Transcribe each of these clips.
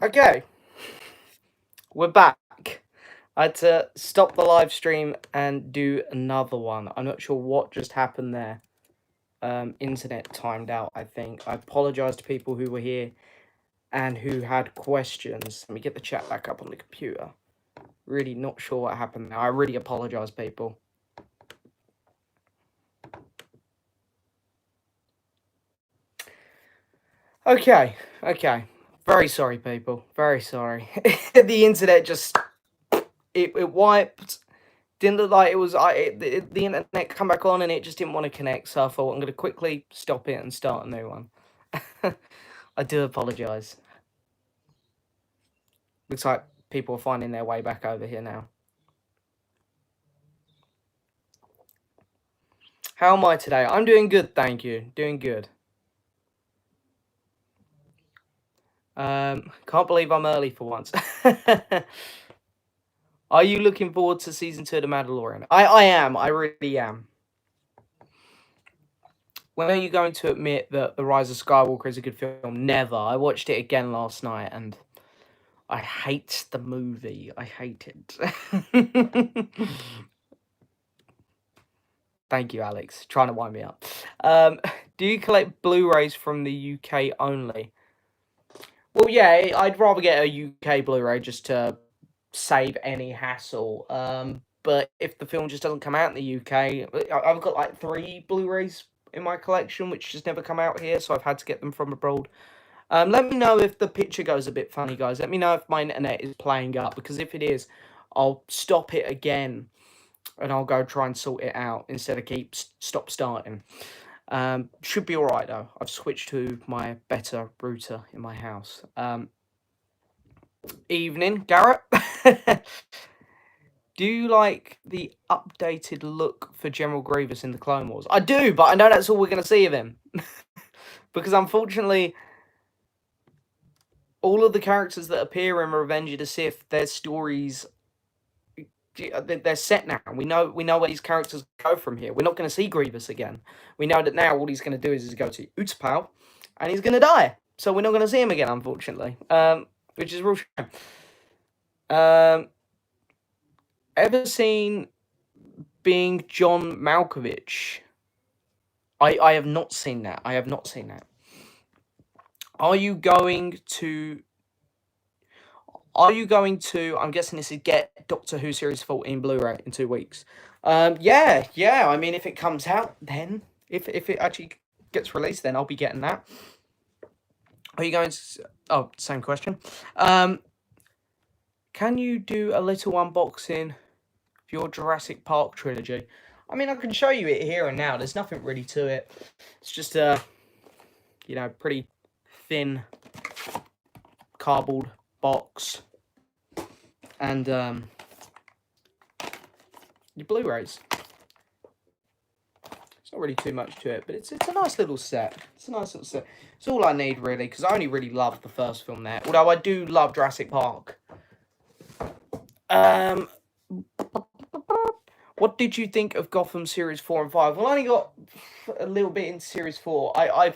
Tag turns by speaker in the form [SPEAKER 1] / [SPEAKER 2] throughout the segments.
[SPEAKER 1] Okay, we're back. I had to stop the live stream and do another one. I'm not sure what just happened there. Internet timed out, I think. I apologise to people who were here and who had questions. Let me get the chat back up on the computer. Really not sure what happened there. I really apologise, people. Okay. Very sorry, people. Very sorry. The internet just... It wiped. Didn't look like it was... the internet come back on and it just didn't want to connect, so I thought I'm going to quickly stop it and start a new one. I do apologise. Looks like people are finding their way back over here now. How am I today? I'm doing good, thank you. Doing good. Can't believe I'm early for once. Are you looking forward to season 2 of The Mandalorian? I am. I really am. When are you going to admit that The Rise of Skywalker is a good film? Never. I watched it again last night and I hate the movie. I hate it. Thank you, Alex. Trying to wind me up. Do you collect Blu-rays from the UK only? Well, yeah, I'd rather get a UK Blu-ray just to save any hassle. But if the film just doesn't come out in the UK, I've got like 3 Blu-rays in my collection, which just never come out here, so I've had to get them from abroad. Let me know if the picture goes a bit funny, guys. Let me know if my internet is playing up, because if it is, I'll stop it again, and I'll go try and sort it out instead of stop starting. Should be alright though. I've switched to my better router in my house. Evening, Garrett. Do you like the updated look for General Grievous in the Clone Wars? I do, but I know that's all we're going to see of him. Because unfortunately, all of the characters that appear in Revenge of the Sith, their stories, they're set now. We know where these characters go from here. We're not going to see Grievous again. We know that now all he's going to do is go to Utapau, and he's going to die. So we're not going to see him again, unfortunately. Which is a real shame. Ever seen Being John Malkovich? I have not seen that. I have not seen that. Are you going to... I'm guessing this is get Doctor Who Series 14 Blu-ray in 2 weeks. Yeah. I mean, if it comes out, then... If it actually gets released, then I'll be getting that. Are you going to... Oh, same question. Can you do a little unboxing of your Jurassic Park trilogy? I mean, I can show you it here and now. There's nothing really to it. It's just a, pretty thin cardboard box. And your Blu-rays. It's not really too much to it, but it's a nice little set. It's all I need, really, because I only really loved the first film there. Although I do love Jurassic Park. What did you think of Gotham Series 4 and 5? Well, I only got a little bit into Series 4. I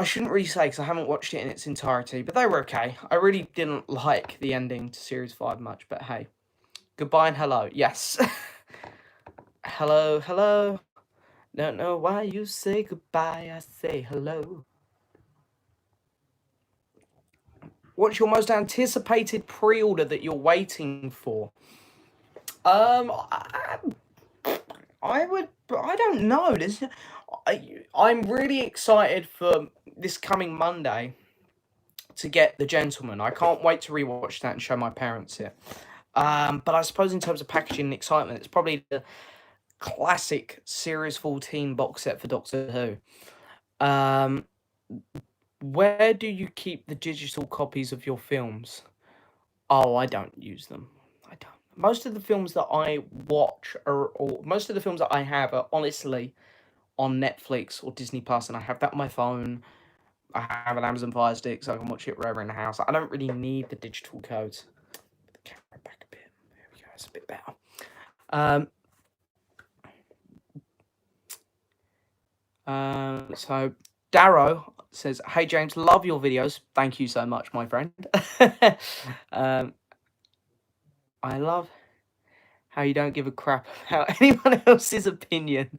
[SPEAKER 1] shouldn't really say because I haven't watched it in its entirety, but they were okay. I really didn't like the ending to Series 5 much, but hey. Goodbye and hello. Yes. Hello. Don't know why you say goodbye, I say hello. What's your most anticipated pre-order that you're waiting for? I don't know. I'm really excited for this coming Monday to get The Gentleman. I can't wait to rewatch that and show my parents it. But I suppose in terms of packaging and excitement, it's probably the classic Series 14 box set for Doctor Who. Where do you keep the digital copies of your films? Oh, I don't use them. I don't. Most of the films that I watch or most of the films that I have are honestly on Netflix or Disney Plus, and I have that on my phone. I have an Amazon Fire Stick, so I can watch it wherever in the house. I don't really need the digital codes. Put the camera back a bit. There we go. It's a bit better. So Darrow, says, "Hey James, love your videos." Thank you so much, my friend. um, I love how you don't give a crap about anyone else's opinion,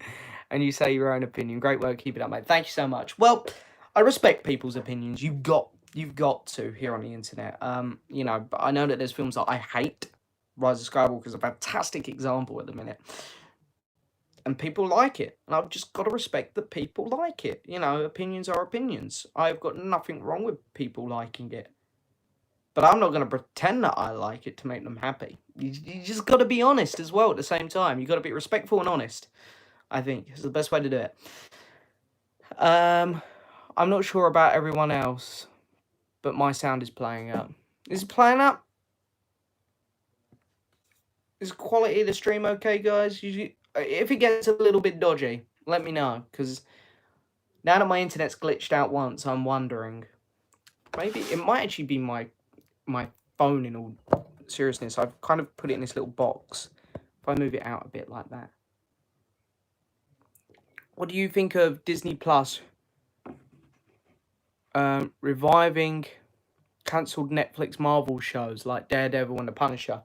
[SPEAKER 1] and you say your own opinion. Great work, keep it up, mate. Thank you so much. Well, I respect people's opinions. You've got to here on the internet. You know, but I know that there's films that I hate. Rise of Skywalker is a fantastic example at the minute, and people like it, and I've just got to respect that people like it. You know, opinions are opinions. I've got nothing wrong with people liking it, but I'm not going to pretend that I like it to make them happy. You just got to be honest as well at the same time. You got to be respectful and honest. I think is the best way to do it. I'm not sure about everyone else, but my sound is playing up. Is it playing up? Is quality of the stream okay, guys? If it gets a little bit dodgy, let me know, because now that my internet's glitched out once, I'm wondering. Maybe it might actually be my phone in all seriousness. I've kind of put it in this little box. If I move it out a bit like that. What do you think of Disney Plus reviving cancelled Netflix Marvel shows like Daredevil and The Punisher?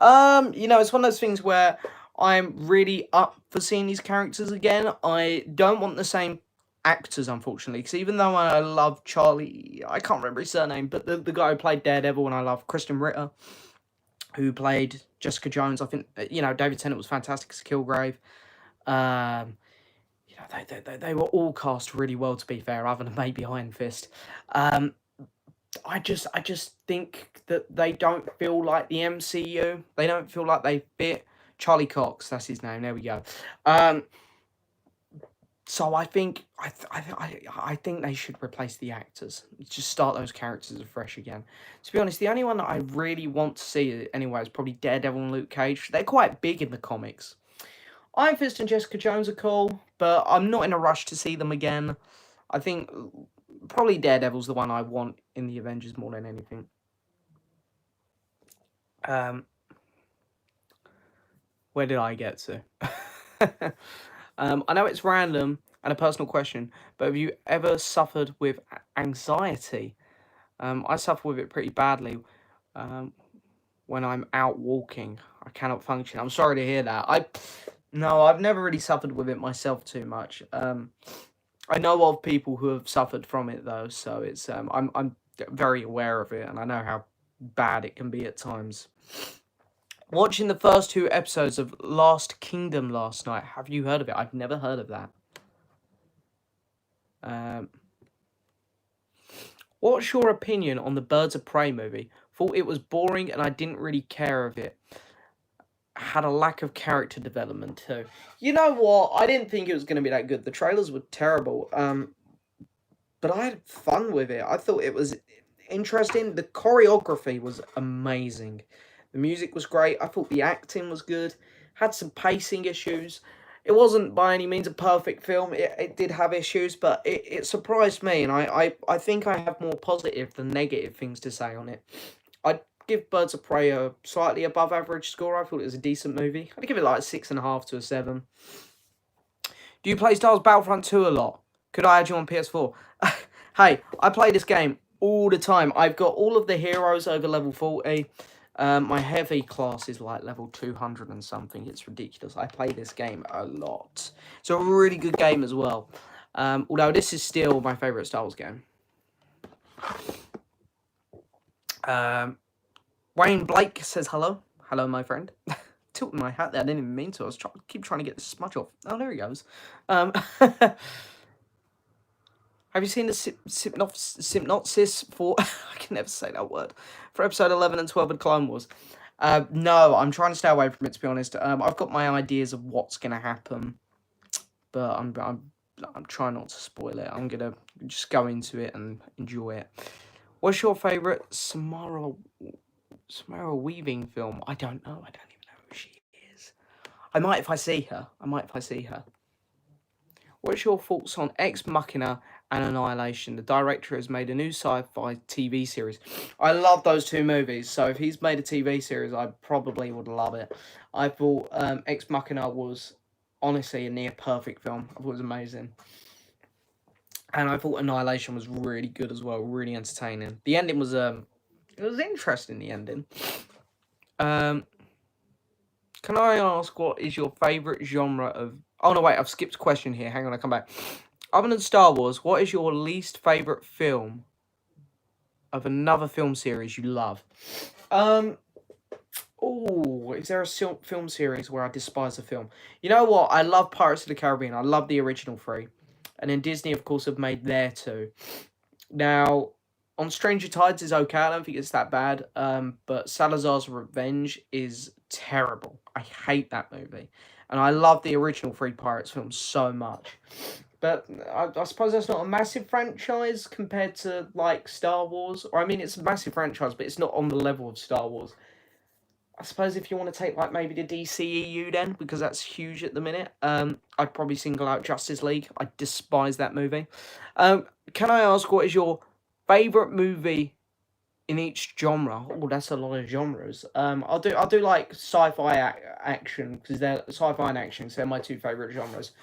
[SPEAKER 1] You know, it's one of those things where I'm really up for seeing these characters again. I don't want the same actors, unfortunately, because even though I love Charlie, I can't remember his surname, but the guy who played Daredevil, and I love Kristen Ritter, who played Jessica Jones. I think, you know, David Tennant was fantastic as Kilgrave. You know, they were all cast really well, to be fair, other than maybe Iron Fist. I just think that they don't feel like the MCU. They don't feel like they fit. Charlie Cox, that's his name. There we go. So I think I think they should replace the actors. Just start those characters afresh again. To be honest, the only one that I really want to see anyway is probably Daredevil and Luke Cage. They're quite big in the comics. Iron Fist and Jessica Jones are cool, but I'm not in a rush to see them again. I think probably Daredevil's the one I want in the Avengers more than anything. Where did I get to? I know it's random and a personal question, but have you ever suffered with anxiety? I suffer with it pretty badly. When I'm out walking, I cannot function. I'm sorry to hear that. No, I've never really suffered with it myself too much. I know of people who have suffered from it though, so it's I'm very aware of it, and I know how bad it can be at times. Watching the first 2 episodes of Last Kingdom last night. Have you heard of it? I've never heard of that. What's your opinion on the Birds of Prey movie? Thought it was boring and I didn't really care of it. Had a lack of character development too. You know what? I didn't think it was going to be that good. The trailers were terrible. But I had fun with it. I thought it was interesting. The choreography was amazing. The music was great. I thought the acting was good. Had some pacing issues. It wasn't by any means a perfect film. It did have issues, but it surprised me. And I think I have more positive than negative things to say on it. I'd give Birds of Prey a slightly above average score. I thought it was a decent movie. I'd give it like a 6.5 to a 7. Do you play Star Wars Battlefront 2 a lot? Could I add you on PS4? Hey, I play this game all the time. I've got all of the heroes over level 40. My heavy class is like level 200 and something. It's ridiculous. I play this game a lot. It's a really good game as well. Although this is still my favourite Star Wars game. Wayne Blake says hello. Hello, my friend. Tilting my hat there. I didn't even mean to. I was keep trying to get the smudge off. Oh, there he goes. Have you seen the synopsis for... I can never say that word. For episode 11 and 12 of Clone Wars. No, I'm trying to stay away from it, to be honest. I've got my ideas of what's going to happen. But I'm trying not to spoil it. I'm going to just go into it and enjoy it. What's your favourite Samara Weaving film? I don't know. I don't even know who she is. I might if I see her. What's your thoughts on Ex Machina and Annihilation? The director has made a new sci-fi TV series. I love those 2 movies, so if he's made a TV series, I probably would love it. I thought Ex Machina was honestly a near perfect film. I thought it was amazing. And I thought Annihilation was really good as well, really entertaining. The ending was it was interesting. The ending. Um, can I ask what is your favorite genre of? Oh no, wait, I've skipped a question here. Hang on, I come back. Other than Star Wars, what is your least favorite film of another film series you love? Oh, is there a film series where I despise a film? You know what? I love Pirates of the Caribbean. I love the original three. And then Disney, of course, have made their two. Now, on Stranger Tides is okay. I don't think it's that bad. But Salazar's Revenge is terrible. I hate that movie. And I love the original three Pirates films so much. But I suppose that's not a massive franchise compared to, like, Star Wars. Or, I mean, it's a massive franchise, but it's not on the level of Star Wars. I suppose if you want to take, like, maybe the DCEU then, because that's huge at the minute, I'd probably single out Justice League. I despise that movie. Can I ask, what is your favourite movie in each genre? Oh, that's a lot of genres. I'll do like sci-fi action, because they're sci-fi and action, so they're my two favourite genres.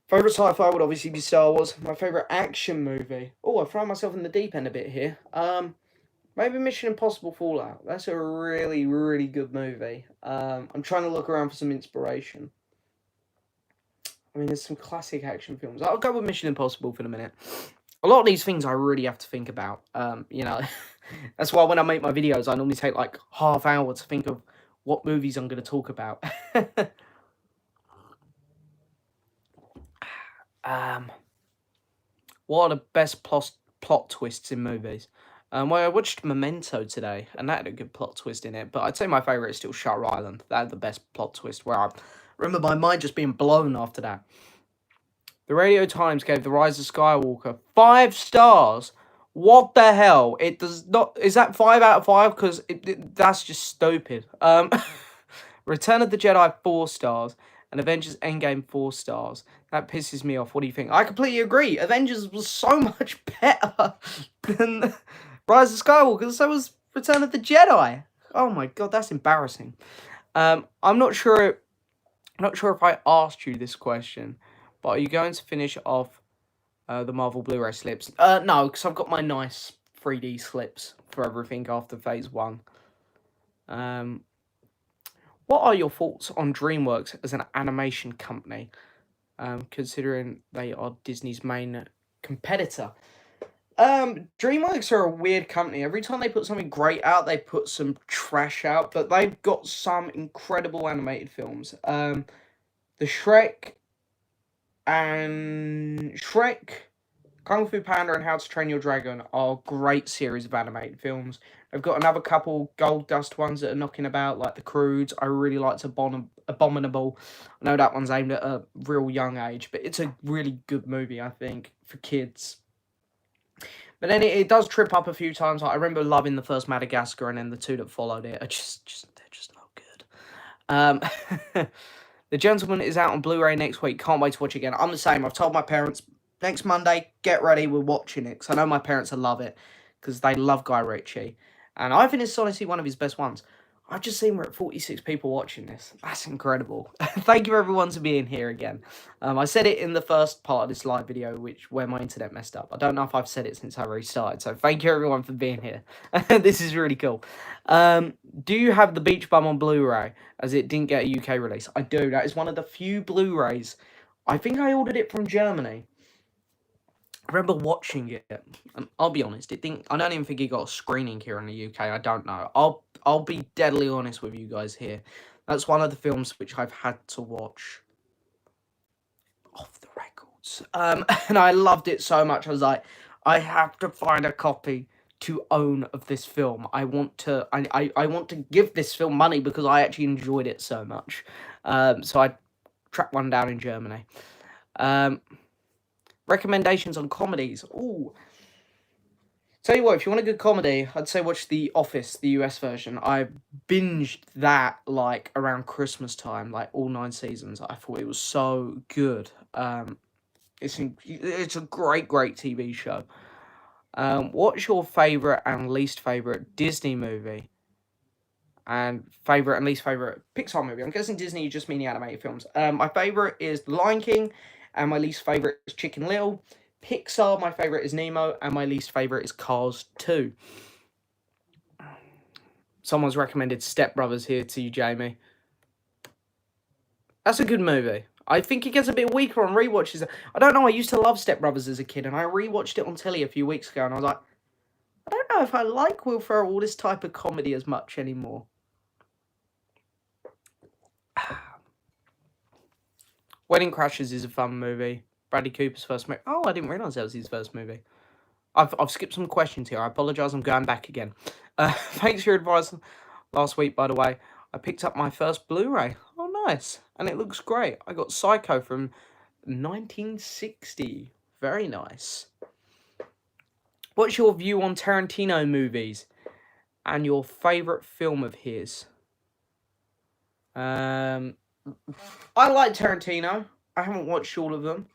[SPEAKER 1] Favourite sci-fi would obviously be Star Wars. My favourite action movie. Oh, I throw myself in the deep end a bit here. Maybe Mission Impossible Fallout. That's a really, really good movie. I'm trying to look around for some inspiration. I mean, there's some classic action films. I'll go with Mission Impossible for the minute. A lot of these things I really have to think about. That's why when I make my videos, I normally take like half hour to think of what movies I'm going to talk about. What are the best plot twists in movies? Well, I watched Memento today, and that had a good plot twist in it. But I'd say my favourite is still Shutter Island. That had the best plot twist, where I remember my mind just being blown after that. The Radio Times gave The Rise of Skywalker 5 stars. What the hell? It does not. Is that 5 out of 5? Because that's just stupid. Return of the Jedi 4 stars, and Avengers Endgame 4 stars. That pisses me off. What do you think? I completely agree. Avengers was so much better than Rise of Skywalker. So was Return of the Jedi. Oh my god, that's embarrassing. I'm not sure. I'm not sure if I asked you this question, but are you going to finish off the Marvel Blu-ray slips? No, because I've got my nice 3D slips for everything after Phase 1. What are your thoughts on DreamWorks as an animation company, considering they are Disney's main competitor? DreamWorks are a weird company. Every time they put something great out, they put some trash out, but they've got some incredible animated films. The Shrek, Kung Fu Panda, and How to Train Your Dragon are great series of animated films. They've got another couple Gold Dust ones that are knocking about, like The Croods. I really liked Abominable. I know that one's aimed at a real young age, but it's a really good movie, I think, for kids. But then it does trip up a few times. Like, I remember loving the first Madagascar, and then the two that followed it are they're just not good. The Gentleman is out on Blu-ray next week. Can't wait to watch it again. I'm the same. I've told my parents, next Monday, get ready, we're watching it. Because I know my parents will love it. Because they love Guy Ritchie. And I think it's honestly one of his best ones. I've just seen we're at 46 people watching this. That's incredible. Thank you everyone for being here again. I said it in the first part of this live video, where my internet messed up. I don't know if I've said it since I restarted. So thank you everyone for being here. This is really cool. Do you have The Beach Bum on Blu-ray, as it didn't get a UK release? I do. That is one of the few Blu-rays. I think I ordered it from Germany. I remember watching it, and I'll be honest, I don't even think it got a screening here in the UK. I don't know. I'll be deadly honest with you guys here. That's one of the films which I've had to watch off the records. And I loved it so much. I was like, I have to find a copy to own of this film. I want to give this film money because I actually enjoyed it so much. So I tracked one down in Germany. Recommendations on comedies. Ooh. Tell you what, if you want a good comedy, I'd say watch The Office, the US version. I binged that, like, around Christmas time, like, all 9 seasons. I thought it was so good. It's a great, great TV show. What's your favourite and least favourite Disney movie? And favourite and least favourite Pixar movie? I'm guessing Disney, you just mean the animated films. My favourite is The Lion King. And my least favourite is Chicken Little. Pixar, my favourite is Nemo, and my least favourite is Cars 2. Someone's recommended Step Brothers here to you, Jamie. That's a good movie. I think it gets a bit weaker on rewatches. I don't know, I used to love Step Brothers as a kid, and I rewatched it on telly a few weeks ago, and I was like, I don't know if I like Will Ferrell or this type of comedy as much anymore. Wedding Crashers is a fun movie. Bradley Cooper's first movie. Oh, I didn't realise that was his first movie. I've skipped some questions here. I apologise, I'm going back again. Thanks for your advice last week, by the way. I picked up my first Blu-ray. Oh, nice. And it looks great. I got Psycho from 1960. Very nice. What's your view on Tarantino movies and your favourite film of his? I like Tarantino. I haven't watched all of them.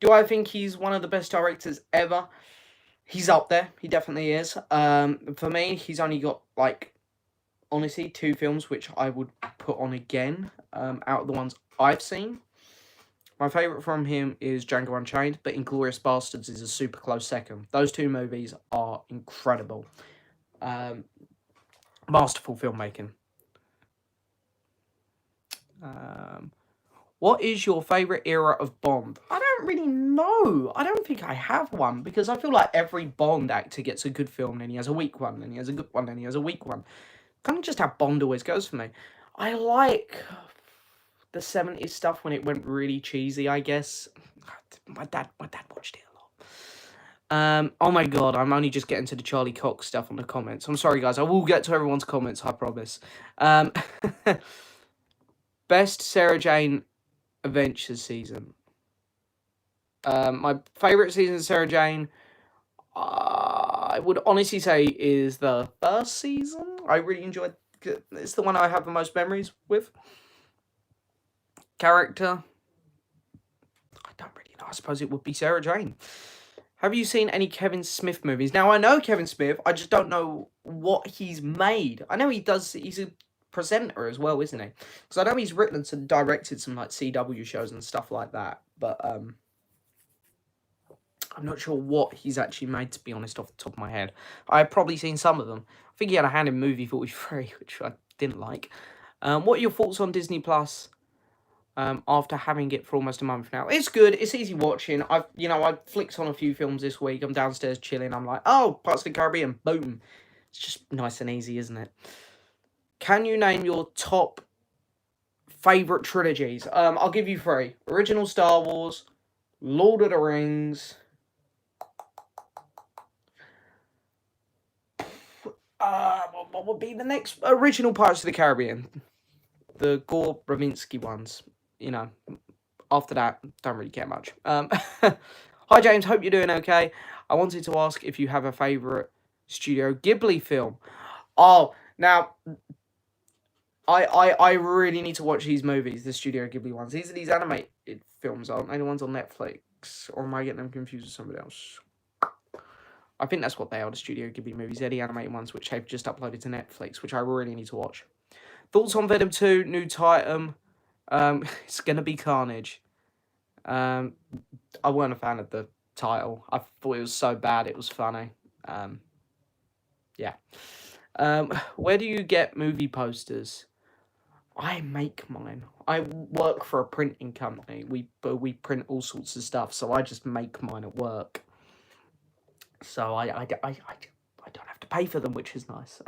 [SPEAKER 1] Do I think he's one of the best directors ever? He's up there. He definitely is. For me, he's only got, like, honestly, 2 films which I would put on again out of the ones I've seen. My favourite from him is Django Unchained, but Inglourious Bastards is a super close second. Those 2 movies are incredible. Masterful filmmaking. What is your favourite era of Bond? I don't really know. I don't think I have one, because I feel like every Bond actor gets a good film, then he has a weak one, then he has a good one, then he has a weak one. Kind of just how Bond always goes for me. I like the 70s stuff when it went really cheesy, I guess. My dad watched it a lot. Oh my god, I'm only just getting to the Charlie Cox stuff on the comments. I'm sorry, guys. I will get to everyone's comments, I promise. Best Sarah Jane Adventures season. My favourite season of Sarah Jane, I would honestly say, is the first season. I really enjoyed it. It's the one I have the most memories with. Character, I don't really know. I suppose it would be Sarah Jane. Have you seen any Kevin Smith movies? Now, I know Kevin Smith. I just don't know what he's made. I know he does. He's a presenter as well, isn't he? Because I know he's written and directed some, like, CW shows and stuff like that. But I'm not sure what he's actually made, to be honest, off the top of my head. I've probably seen some of them. I think he had a hand in movie 43, which I didn't like. What are your thoughts on Disney Plus? After having it for almost a month now. It's good. It's easy watching. I flicked on a few films this week. I'm downstairs chilling. I'm like, oh, Pirates of the Caribbean. Boom. It's just nice and easy, isn't it? Can you name your top favourite trilogies? I'll give you 3. Original Star Wars, Lord of the Rings. What would be the next? Original Pirates of the Caribbean. The Gore Verbinski ones. You know, after that, don't really care much. Hi, James. Hope you're doing okay. I wanted to ask if you have a favourite Studio Ghibli film. Oh, now, I really need to watch these movies, the Studio Ghibli ones. These are these animated films, aren't they? The ones on Netflix. Or am I getting them confused with somebody else? I think that's what they are, the Studio Ghibli movies. They're the animated ones, which they've just uploaded to Netflix, which I really need to watch. Thoughts on Venom 2, New Titan? It's going to be Carnage. I weren't a fan of the title. I thought it was so bad, it was funny. Yeah. Where do you get movie posters? I make mine. I work for a printing company. We print all sorts of stuff, so I just make mine at work. So I don't have to pay for them, which is nice.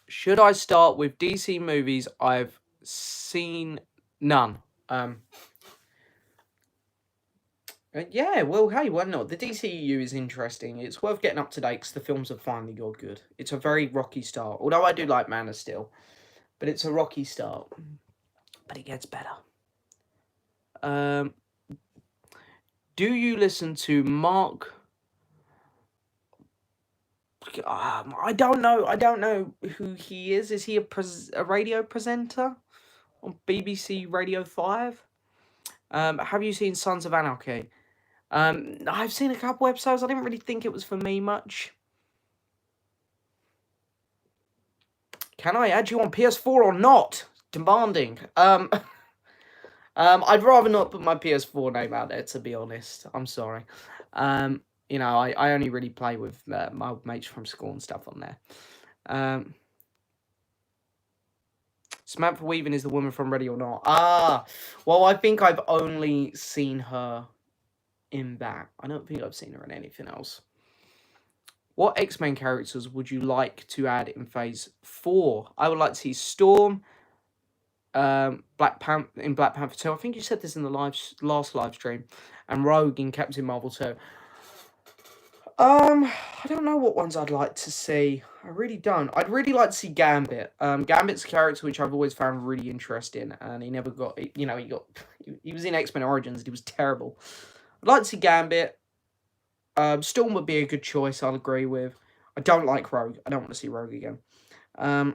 [SPEAKER 1] Should I start with DC movies? I've seen none. Yeah, well, hey, why not? The DCU is interesting. It's worth getting up to date because the films have finally got good. It's a very rocky start. Although I do like Man of Steel. But it's a rocky start. But it gets better. Do you listen to Mark... I don't know who he is. Is he a radio presenter on BBC Radio 5? Have you seen Sons of Anarchy? I've seen a couple episodes. I didn't really think it was for me much. Can I add you on PS4 or not? Demanding. I'd rather not put my PS4 name out there, to be honest. I'm sorry. I only really play with my old mates from school and stuff on there. Samantha Weaving is the woman from Ready or Not. Ah, well, I think I've only seen her in that. I don't think I've seen her in anything else. What X-Men characters would you like to add in Phase 4? I would like to see Storm, Black Panther 2. I think you said this in the last live stream, and Rogue in Captain Marvel 2. I don't know what ones I'd like to see. I really don't. I'd really like to see Gambit. Gambit's a character which I've always found really interesting, and he never got. He was in X-Men Origins. And he was terrible. I'd like to see Gambit. Storm would be a good choice. I'll agree with. I don't like Rogue. I don't want to see Rogue again. I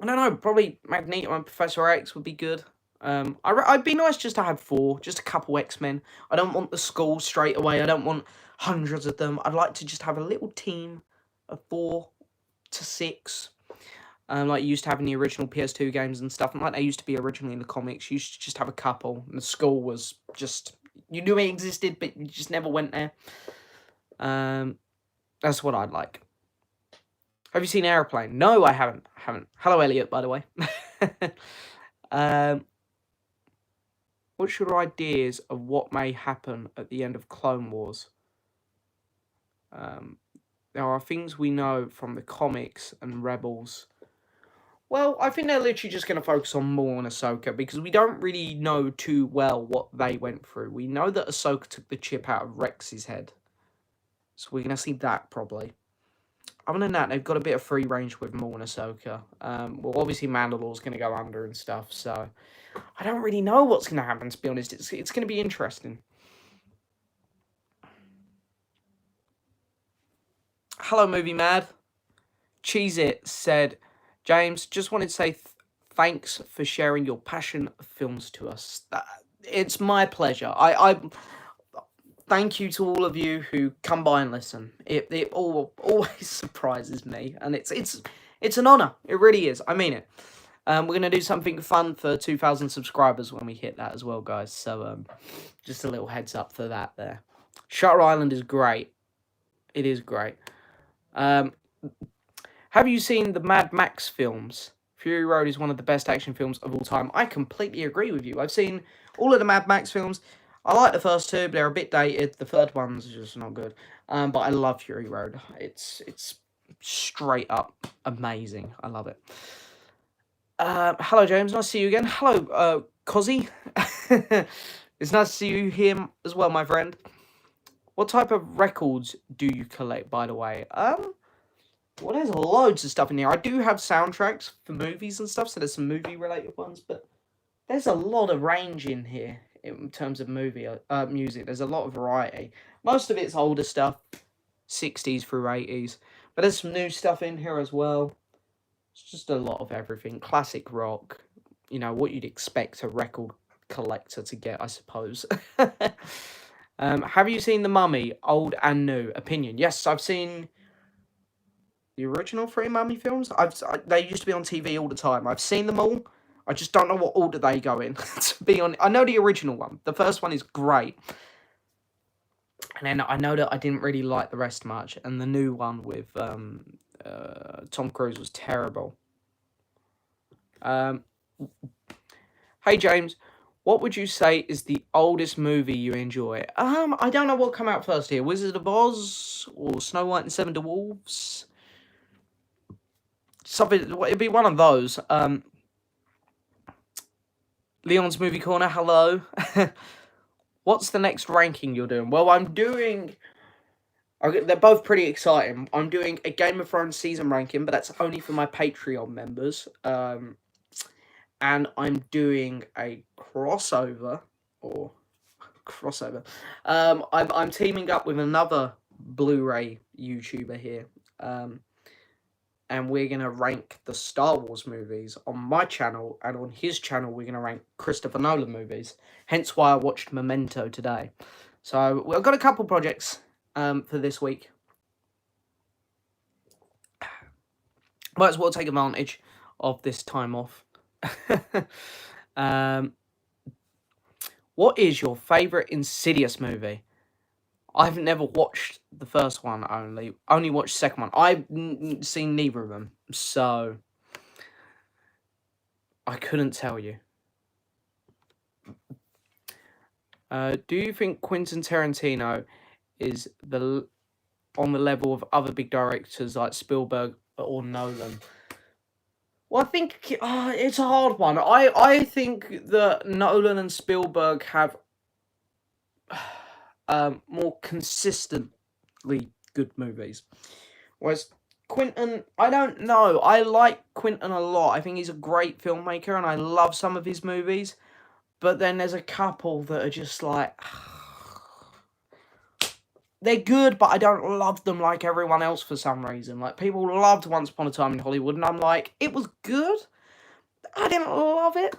[SPEAKER 1] don't know. Probably Magneto and Professor X would be good. I'd be nice just to have 4, just a couple X-Men. I don't want the school straight away. I don't want hundreds of them. I'd like to just have a little team of 4 to 6. Like you used to have in the original PS2 games and stuff. And like they used to be originally in the comics. You used to just have a couple. And the school was just... You knew it existed, but you just never went there. That's what I'd like. Have you seen Airplane? No, I haven't. Hello, Elliot, by the way. What's your ideas of what may happen at the end of Clone Wars? There are things we know from the comics and Rebels. Well, I think they're literally just going to focus on Maul and Ahsoka, because we don't really know too well what they went through. We know that Ahsoka took the chip out of Rex's head. So we're going to see that, probably. Other than that, they've got a bit of free range with Maul and Ahsoka. Well, obviously Mandalore's going to go under and stuff, so... I don't really know what's going to happen, to be honest. It's going to be interesting. Hello, Movie Mad. Cheese It said, James, just wanted to say thanks for sharing your passion of films to us. It's my pleasure. I thank you to all of you who come by and listen. It always surprises me, and it's an honor. It really is. I mean it. We're going to do something fun for 2,000 subscribers when we hit that as well, guys. So, just a little heads up for that there. Shutter Island is great. It is great. Have you seen the Mad Max films? Fury Road is one of the best action films of all time. I completely agree with you. I've seen all of the Mad Max films. I like the first 2, but they're a bit dated. The third one's just not good. But I love Fury Road. It's straight up amazing. I love it. Hello, James. Nice to see you again. Hello, Cozzy. It's nice to see you here as well, my friend. What type of records do you collect, by the way? Well, there's loads of stuff in here. I do have soundtracks for movies and stuff, so there's some movie-related ones, but there's a lot of range in here in terms of music. There's a lot of variety. Most of it's older stuff, 60s through 80s, but there's some new stuff in here as well. It's just a lot of everything. Classic rock. You know, what you'd expect a record collector to get, I suppose. Have you seen The Mummy, old and new? Opinion. Yes, I've seen the original 3 Mummy films. They used to be on TV all the time. I've seen them all. I just don't know what order they go in, to be honest. I know the original one. The first one is great. And then I know that I didn't really like the rest much. And the new one with... Tom Cruise was terrible. Hey James, what would you say is the oldest movie you enjoy? I don't know what come out first here. Wizard of Oz or Snow White and Seven Dwarfs? Something. It'd be one of those. Leon's Movie Corner. Hello. What's the next ranking you're doing? Well, I'm doing. They're both pretty exciting. I'm doing a Game of Thrones season ranking, but that's only for my Patreon members. And I'm doing a crossover. I'm teaming up with another Blu-ray YouTuber here. And we're going to rank the Star Wars movies on my channel. And on his channel, we're going to rank Christopher Nolan movies. Hence why I watched Memento today. So I've got a couple projects for this week. Might as well take advantage of this time off. What is your favourite Insidious movie? I've never watched the first one. Only watched the second one. I've seen neither of them, so I couldn't tell you. Do you think Quentin Tarantino is on the level of other big directors like Spielberg or Nolan? Well, I think it's a hard one. I think that Nolan and Spielberg have more consistently good movies, whereas Quentin, I don't know. I like Quentin a lot. I think he's a great filmmaker, and I love some of his movies. But then there's a couple that are just like they're good, but I don't love them like everyone else for some reason. Like people loved Once Upon a Time in Hollywood, and I'm like, it was good. I didn't love it.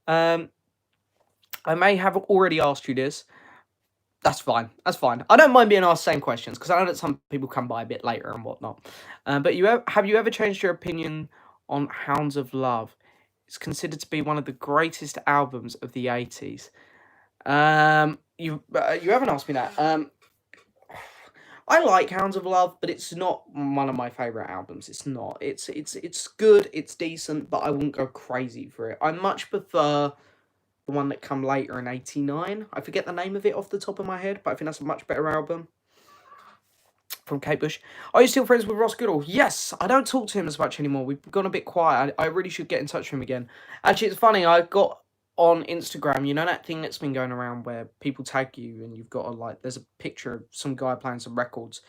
[SPEAKER 1] I may have already asked you this. That's fine. That's fine. I don't mind being asked the same questions because I know that some people come by a bit later and whatnot. But have you ever changed your opinion on Hounds of Love? It's considered to be one of the greatest albums of the 80s. You haven't asked me that. I like Hounds of Love, but it's not one of my favorite albums. It's not. It's good. It's decent, but I wouldn't go crazy for it. I much prefer the one that come later in '89. I forget the name of it off the top of my head, but I think that's a much better album. From Kate Bush. Are you still friends with Ross Goodall? Yes, I don't talk to him as much anymore. We've gone a bit quiet. I really should get in touch with him again. Actually, it's funny. I got on Instagram, you know that thing that's been going around where people tag you and you've got to like, there's a picture of some guy playing some records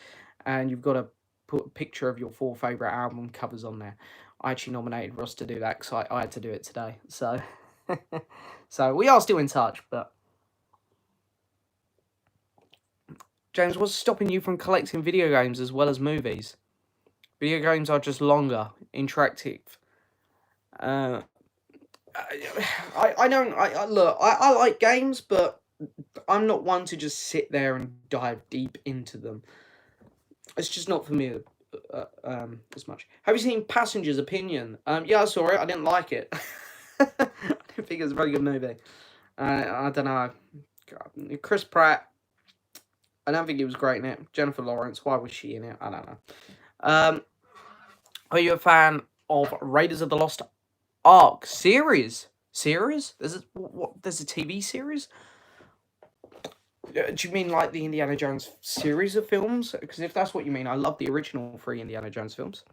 [SPEAKER 1] and you've got to put a picture of your 4 favourite album covers on there. I actually nominated Ross to do that because I had to do it today. So, so we are still in touch, but... James, what's stopping you from collecting video games as well as movies? Video games are just longer, interactive. I like games, but I'm not one to just sit there and dive deep into them. It's just not for me as much. Have you seen Passenger's Opinion? Yeah, I saw it. I didn't like it. I didn't think it was a very good movie. I don't know. God. Chris Pratt. I don't think he was great in it. Jennifer Lawrence, why was she in it? I don't know. Are you a fan of Raiders of the Lost Ark series? Series? There's a TV series? Do you mean like the Indiana Jones series of films? Because if that's what you mean, I love the original 3 Indiana Jones films.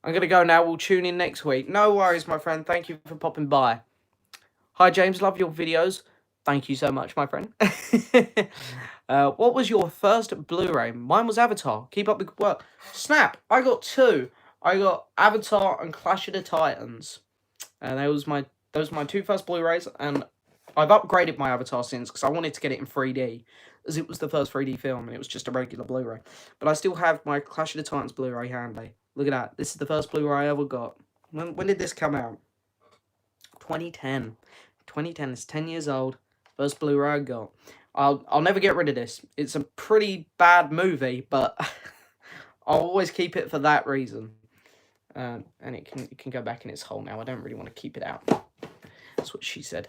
[SPEAKER 1] I'm going to go now. We'll tune in next week. No worries, my friend. Thank you for popping by. Hi, James. Love your videos. Thank you so much, my friend. What was your first Blu-ray? Mine was Avatar. Keep up the good work. Snap! I got 2. I got Avatar and Clash of the Titans. And those were my 2 first Blu-rays. And I've upgraded my Avatar since because I wanted to get it in 3D. As it was the first 3D film and it was just a regular Blu-ray. But I still have my Clash of the Titans Blu-ray handy. Look at that. This is the first Blu-ray I ever got. When did this come out? 2010. 2010. It's 10 years old. First Blu-ray I got. I'll never get rid of this. It's a pretty bad movie, but I'll always keep it for that reason. And it can go back in its hole now. I don't really want to keep it out. That's what she said.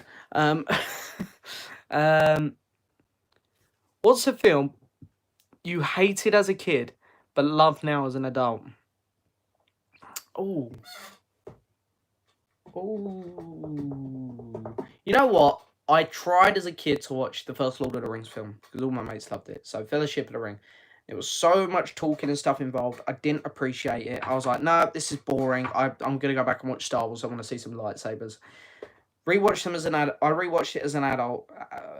[SPEAKER 1] What's a film you hated as a kid but love now as an adult? Oh. You know what? I tried as a kid to watch the first Lord of the Rings film because all my mates loved it. So Fellowship of the Ring. There was so much talking and stuff involved. I didn't appreciate it. I was like, no, this is boring. I'm going to go back and watch Star Wars. I want to see some lightsabers. Rewatched them as an adult. I rewatched it as an adult.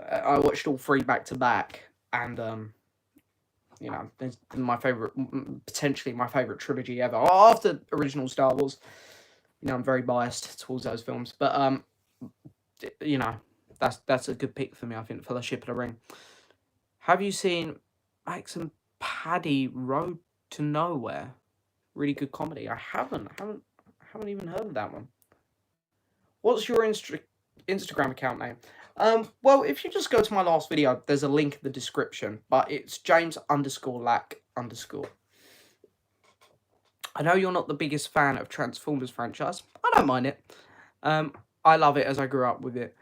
[SPEAKER 1] I watched all 3 back to back. And, you know, it's potentially my favourite trilogy ever. After original Star Wars. You know, I'm very biased towards those films. But, you know, that's a good pick for me, I think, Fellowship of the Ring. Have you seen Max and Paddy Road to Nowhere? Really good comedy. I haven't even heard of that one. What's your Instagram account name? Well, if you just go to my last video, there's a link in the description, but it's James_Lack_. I know you're not the biggest fan of Transformers franchise. I don't mind it. I love it as I grew up with it.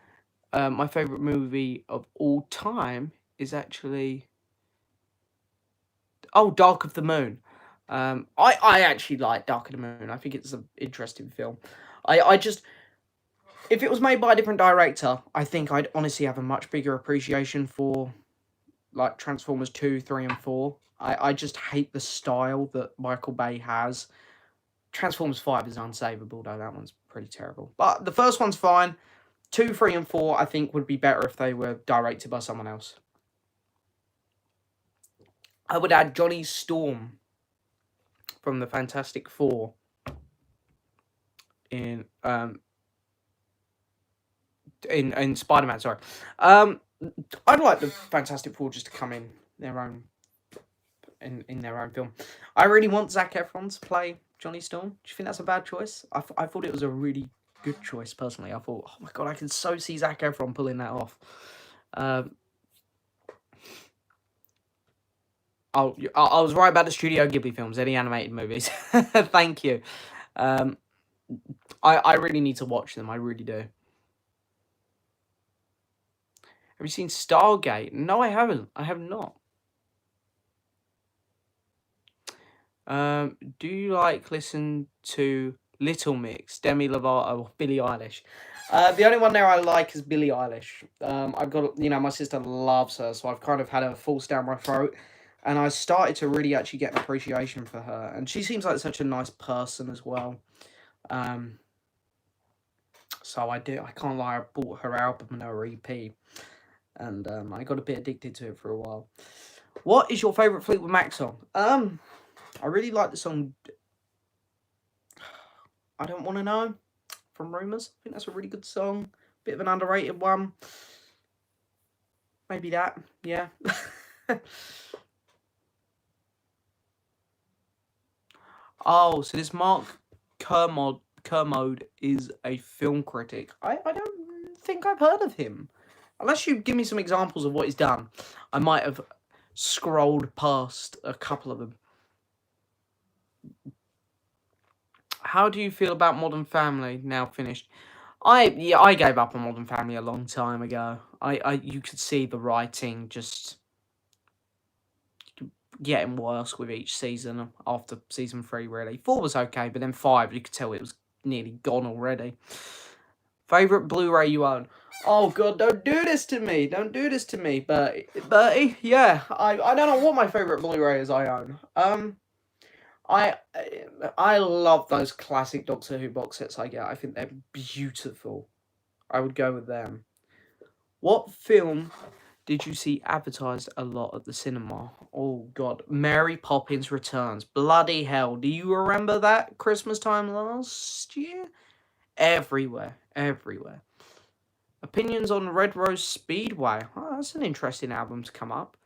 [SPEAKER 1] my favourite movie of all time is actually Dark of the Moon. I actually like Dark of the Moon. I think it's an interesting film. I just, if it was made by a different director, I think I'd honestly have a much bigger appreciation for like Transformers 2, 3 and 4. I just hate the style that Michael Bay has. Transformers 5 is unsavable though, that one's pretty terrible. But the first one's fine. 2, 3 and 4 I think would be better if they were directed by someone else. I would add Johnny Storm from the Fantastic Four in Spider-Man, sorry. I'd like the Fantastic Four just to come in their own film. I really want Zac Efron to play Johnny Storm. Do you think that's a bad choice? I thought it was a really good choice, personally. I thought, oh my god, I can so see Zac Efron pulling that off. I was right about the Studio Ghibli films, any animated movies. Thank you. I really need to watch them, I really do. Have you seen Stargate? No, I haven't. I have not. Do you listen to Little Mix, Demi Lovato, or Billie Eilish? The only one there I like is Billie Eilish. I've got, my sister loves her, so I've kind of had her forced down my throat. And I started to really actually get an appreciation for her. And she seems like such a nice person as well. So I can't lie, I bought her album and her EP. And I got a bit addicted to it for a while. What is your favourite Fleetwood Mac song? I really like the song I Don't Want to Know from Rumours. I think that's a really good song. Bit of an underrated one. Maybe that, yeah. Oh, so this Mark Kermode is a film critic. I don't think I've heard of him. Unless you give me some examples of what he's done. I might have scrolled past a couple of them. How do you feel about Modern Family now finished? I gave up on Modern Family a long time ago. You could see the writing just getting worse with each season after season 3, really. 4 was okay, but then 5, you could tell it was nearly gone already. Favourite Blu-ray you own? Oh god, don't do this to me. Don't do this to me, Bertie. Yeah, I don't know what my favourite Blu-ray is I own. I love those classic Doctor Who box sets I get. I think they're beautiful. I would go with them. What film did you see advertised a lot at the cinema? Oh god, Mary Poppins Returns. Bloody hell, do you remember that Christmas time last year? Everywhere. Opinions on Red Rose Speedway. Oh, that's an interesting album to come up.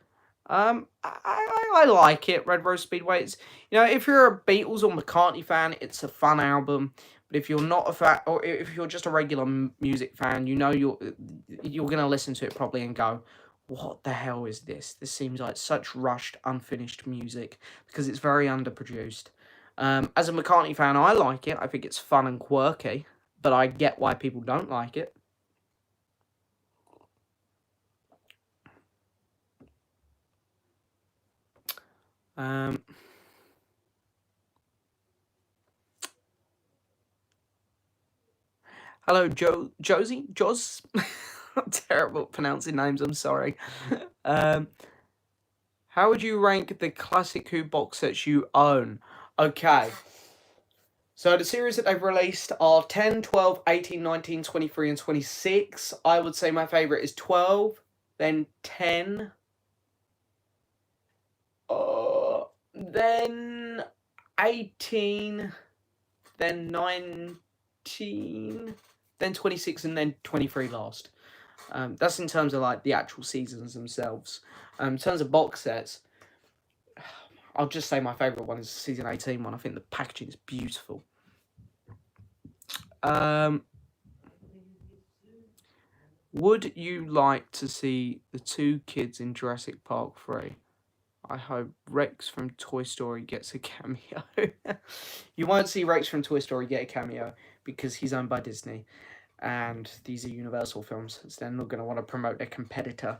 [SPEAKER 1] I like it, Red Rose Speedway. It's, if you're a Beatles or McCartney fan, it's a fun album. But if you're not a fan, or if you're just a regular music fan, you're gonna listen to it probably and go, "What the hell is this? This seems like such rushed, unfinished music," because it's very underproduced. As a McCartney fan, I like it. I think it's fun and quirky, but I get why people don't like it. Hello, Josie? Joz? I'm terrible at pronouncing names, I'm sorry. How would you rank the classic Who box sets you own? Okay. So the series that they've released are 10, 12, 18, 19, 23, and 26. I would say my favourite is 12, then 10, then 18, then 19, then 26, and then 23 last. That's in terms of the actual seasons themselves. In terms of box sets, I'll just say my favourite one is the season 18 one. I think the packaging is beautiful. Would you like to see the 2 kids in Jurassic Park 3? I hope Rex from Toy Story gets a cameo. You won't see Rex from Toy Story get a cameo because he's owned by Disney. and these are Universal films, so they're not going to want to promote their competitor.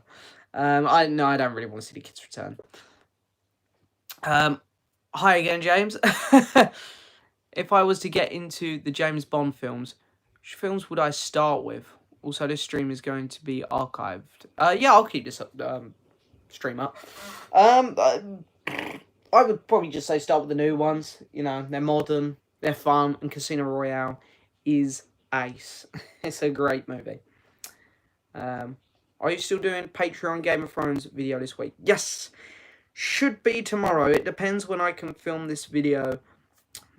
[SPEAKER 1] I don't really want to see the kids return. Hi again, James. If I was to get into the James Bond films, which films would I start with? Also, this stream is going to be archived. Yeah, I'll keep this stream up. I would probably just say start with the new ones. You know, they're modern, they're fun, and Casino Royale is ace. It's a great movie. Are you still doing Patreon Game of Thrones video this week? Yes! Should be tomorrow. It depends when I can film this video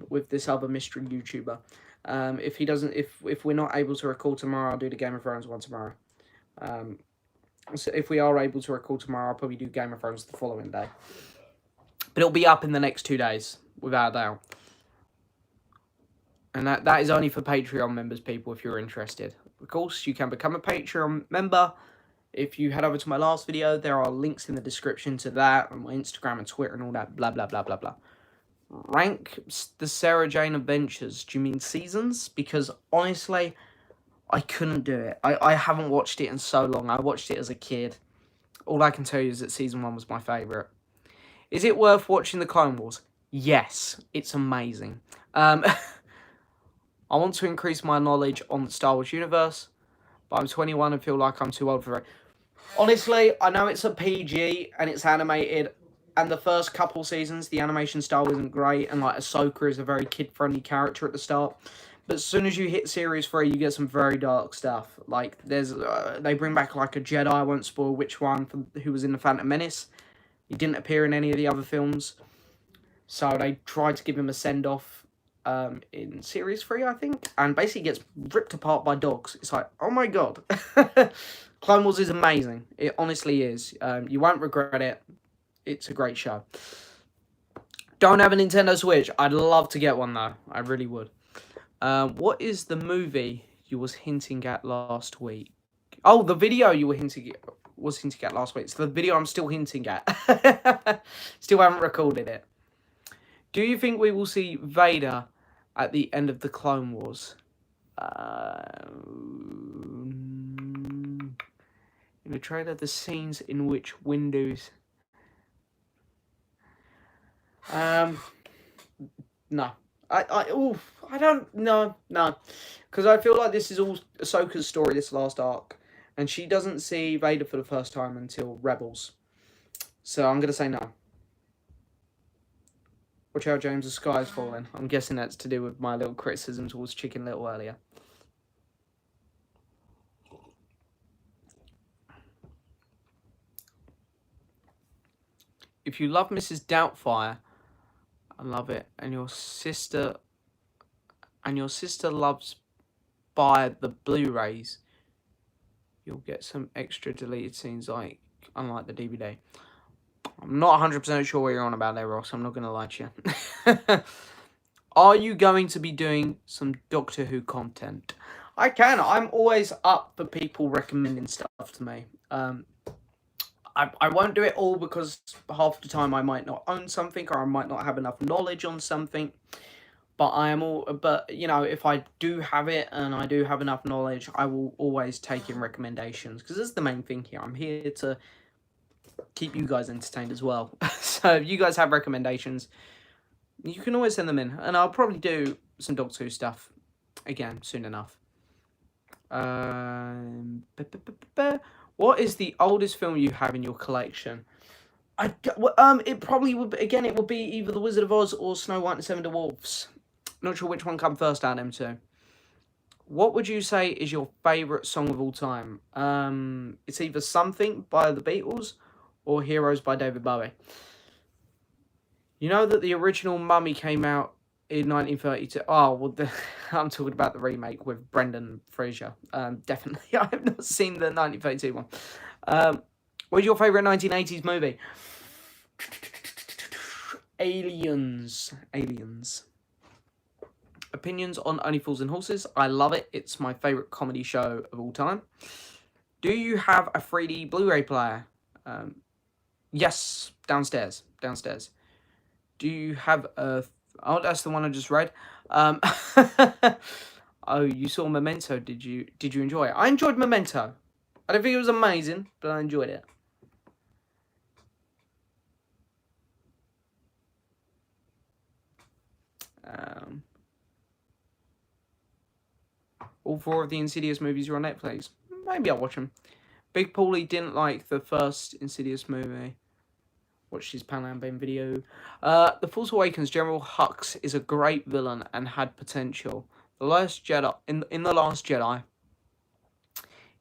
[SPEAKER 1] with this other mystery YouTuber. If we're not able to record tomorrow, I'll do the Game of Thrones one tomorrow. So if we are able to record tomorrow, I'll probably do Game of Thrones the following day. But it'll be up in the next 2 days, without a doubt. And that is only for Patreon members, people, if you're interested. Of course, you can become a Patreon member. If you head over to my last video, there are links in the description to that, and my Instagram and Twitter and all that, blah, blah, blah, blah, blah. Rank the Sarah Jane Adventures. Do you mean seasons? Because, honestly, I couldn't do it. I haven't watched it in so long. I watched it as a kid. All I can tell you is that season 1 was my favourite. Is it worth watching the Clone Wars? Yes. It's amazing. I want to increase my knowledge on the Star Wars universe, but I'm 21 and feel like I'm too old for it. Honestly, I know it's a PG and it's animated, and the first couple seasons, the animation style isn't great, and like Ahsoka is a very kid-friendly character at the start. But as soon as you hit Series 3, you get some very dark stuff. Like, there's they bring back like a Jedi, I won't spoil which one, who was in The Phantom Menace. He didn't appear in any of the other films. So they tried to give him a send-off in Series 3, I think. And basically gets ripped apart by dogs. It's like, oh my god. Clone Wars is amazing. It honestly is. You won't regret it. It's a great show. Don't have a Nintendo Switch. I'd love to get one, though. I really would. What is the movie you was hinting at last week? Oh, the video you were hinting at last week. It's the video I'm still hinting at. Still haven't recorded it. Do you think we will see Vader at the end of the Clone Wars? In the trailer, the scenes in which Windows... No. I don't... No. Because I feel like this is all Ahsoka's story, this last arc. And she doesn't see Vader for the first time until Rebels. So I'm going to say no. Watch out, James, the sky is falling. I'm guessing that's to do with my little criticism towards Chicken Little earlier. If you love Mrs. Doubtfire, I love it, and your sister loves buy the Blu-rays, you'll get some extra deleted scenes unlike the DVD. I'm not 100% sure what you're on about there, Ross. I'm not going to lie to you. Are you going to be doing some Doctor Who content? I can. I'm always up for people recommending stuff to me. I won't do it all because half the time I might not own something or I might not have enough knowledge on something. But you know, if I do have it and I do have enough knowledge, I will always take in recommendations, because that's the main thing here. I'm here to keep you guys entertained as well. So if you guys have recommendations, you can always send them in, and I'll probably do some Doctor Who stuff again soon enough. What is the oldest film you have in your collection? It probably would be, again, it would be either The Wizard of Oz or Snow White and the Seven Dwarfs. Not sure which one come first out of them two. What would you say is your favourite song of all time? It's either Something by the Beatles or Heroes by David Bowie. You know that the original Mummy came out in 1932. Oh, well, I'm talking about the remake with Brendan Fraser. Definitely, I have not seen the 1932 one. What's your favourite 1980s movie? Aliens. Opinions on Only Fools and Horses. I love it. It's my favourite comedy show of all time. Do you have a 3D Blu-ray player? Yes, downstairs. Do you have a... Oh, that's the one I just read. I Oh, you saw Memento. Did you enjoy it? I enjoyed Memento. I don't think it was amazing, but I enjoyed it. All 4 of the Insidious movies are on Netflix. Maybe I'll watch them. Big Paulie didn't like the first Insidious movie. Watched his Panambane video. The Force Awakens, General Hux is a great villain and had potential. The Last Jedi, in The Last Jedi,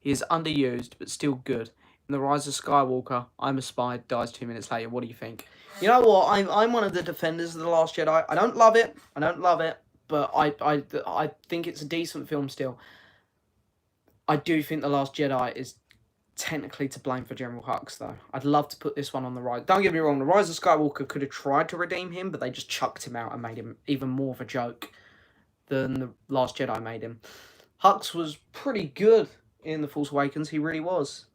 [SPEAKER 1] he is underused but still good. In The Rise of Skywalker, I'm a spy, dies 2 minutes later. What do you think? You know what? I'm one of the defenders of The Last Jedi. I don't love it. But I think it's a decent film still. I do think The Last Jedi is technically to blame for General Hux, though. I'd love to put this one on the rise. Don't get me wrong, The Rise of Skywalker could have tried to redeem him, but they just chucked him out and made him even more of a joke than The Last Jedi made him. Hux was pretty good in The Force Awakens, he really was.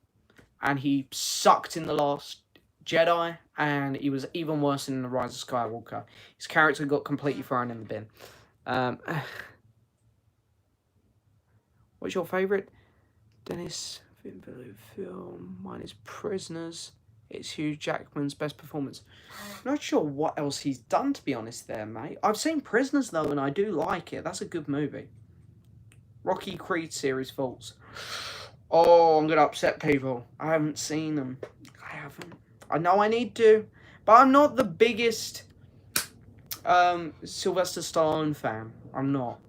[SPEAKER 1] And he sucked in The Last Jedi, and he was even worse in The Rise of Skywalker. His character got completely thrown in the bin. What's your favourite Dennis Villeneuve film? Mine is Prisoners. It's Hugh Jackman's best performance. I'm not sure what else he's done, to be honest there, mate. I've seen Prisoners, though, and I do like it. That's a good movie. Rocky Creed series faults. Oh, I'm going to upset people. I haven't seen them. I haven't. I know I need to, but I'm not the biggest Sylvester Stallone fan. I'm not.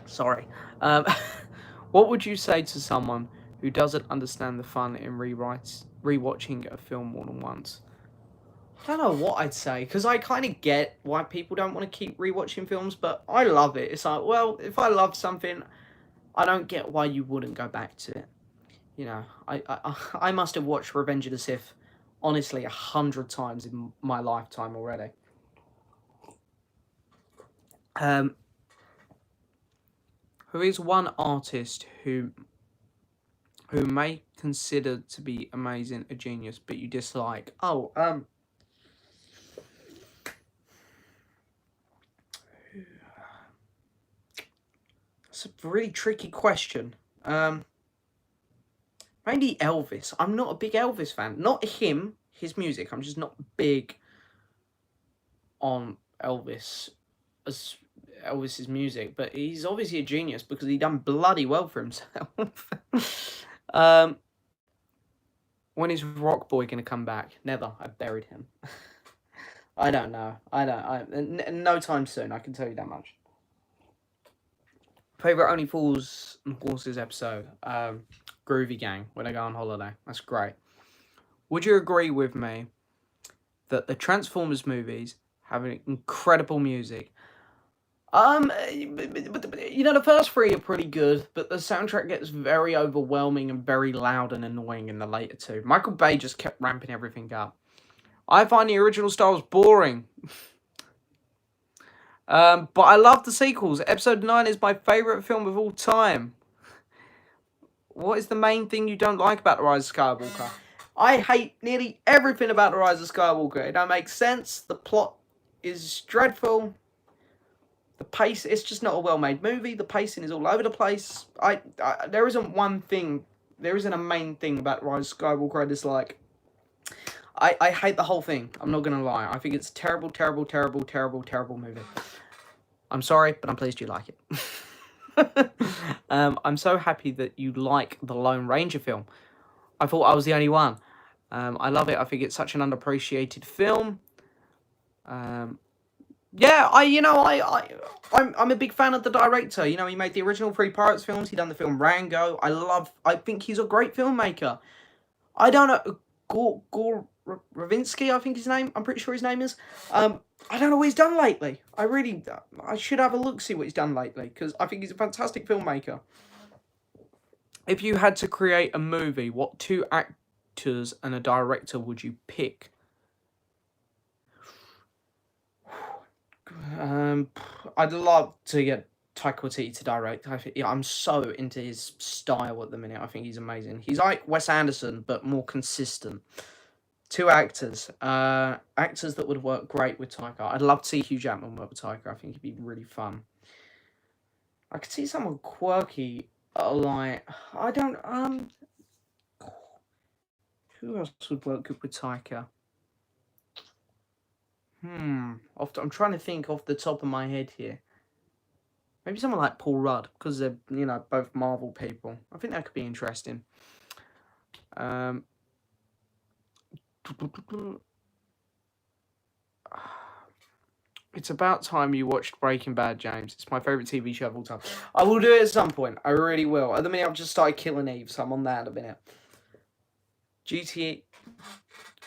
[SPEAKER 1] Sorry. What would you say to someone who doesn't understand the fun in rewatching a film more than once? I don't know what I'd say, because I kind of get why people don't want to keep rewatching films, but I love it. It's like, well, if I love something, I don't get why you wouldn't go back to it. You know, I must have watched Revenge of the Sith, honestly, 100 times in my lifetime already. Who is one artist who may consider to be amazing, a genius, but you dislike? Oh, it's a really tricky question. Maybe Elvis. I'm not a big Elvis fan. Not him, his music. I'm just not big on Elvis's music. But he's obviously a genius because he done bloody well for himself. When is Rock Boy going to come back? Never. I buried him. I don't know. No time soon, I can tell you that much. Favourite Only Fools and Horses episode? Groovy Gang, when I go on holiday. That's great. Would you agree with me that the Transformers movies have an incredible music? You know, the first 3 are pretty good, but the soundtrack gets very overwhelming and very loud and annoying in the later 2. Michael Bay just kept ramping everything up. I find the original styles boring. But I love the sequels. Episode 9 is my favourite film of all time. What is the main thing you don't like about The Rise of Skywalker? I hate nearly everything about The Rise of Skywalker. It don't make sense. The plot is dreadful. The pace, it's just not a well-made movie. The pacing is all over the place. There isn't one thing, there isn't a main thing about The Rise of Skywalker I dislike. I hate the whole thing. I'm not going to lie. I think it's a terrible, terrible, terrible, terrible, terrible movie. I'm sorry, but I'm pleased you like it. I'm so happy that you like the Lone Ranger film. I thought I was the only one. I love it. I think it's such an underappreciated film. Yeah, I'm a big fan of the director. You know, he made the original 3 Pirates films. He done the film Rango. I think he's a great filmmaker. I don't know, Gore Ravinsky, I think his name. I'm pretty sure his name is. I don't know what he's done lately. I should have a look, see what he's done lately, because I think he's a fantastic filmmaker. If you had to create a movie, what 2 actors and a director would you pick? I'd love to get Taika Waititi to direct. I'm so into his style at the minute. I think he's amazing. He's like Wes Anderson, but more consistent. 2 actors. Actors that would work great with Taika. I'd love to see Hugh Jackman work with Taika. I think it'd be really fun. I could see someone quirky, like, I don't, who else would work good with Taika? I'm trying to think off the top of my head here. Maybe someone like Paul Rudd, because they're, both Marvel people. I think that could be interesting. It's about time you watched Breaking Bad, James. It's my favourite TV show of all time. I will do it at some point. I really will. At the minute, I've just started Killing Eve, so I'm on that at the minute. GTA.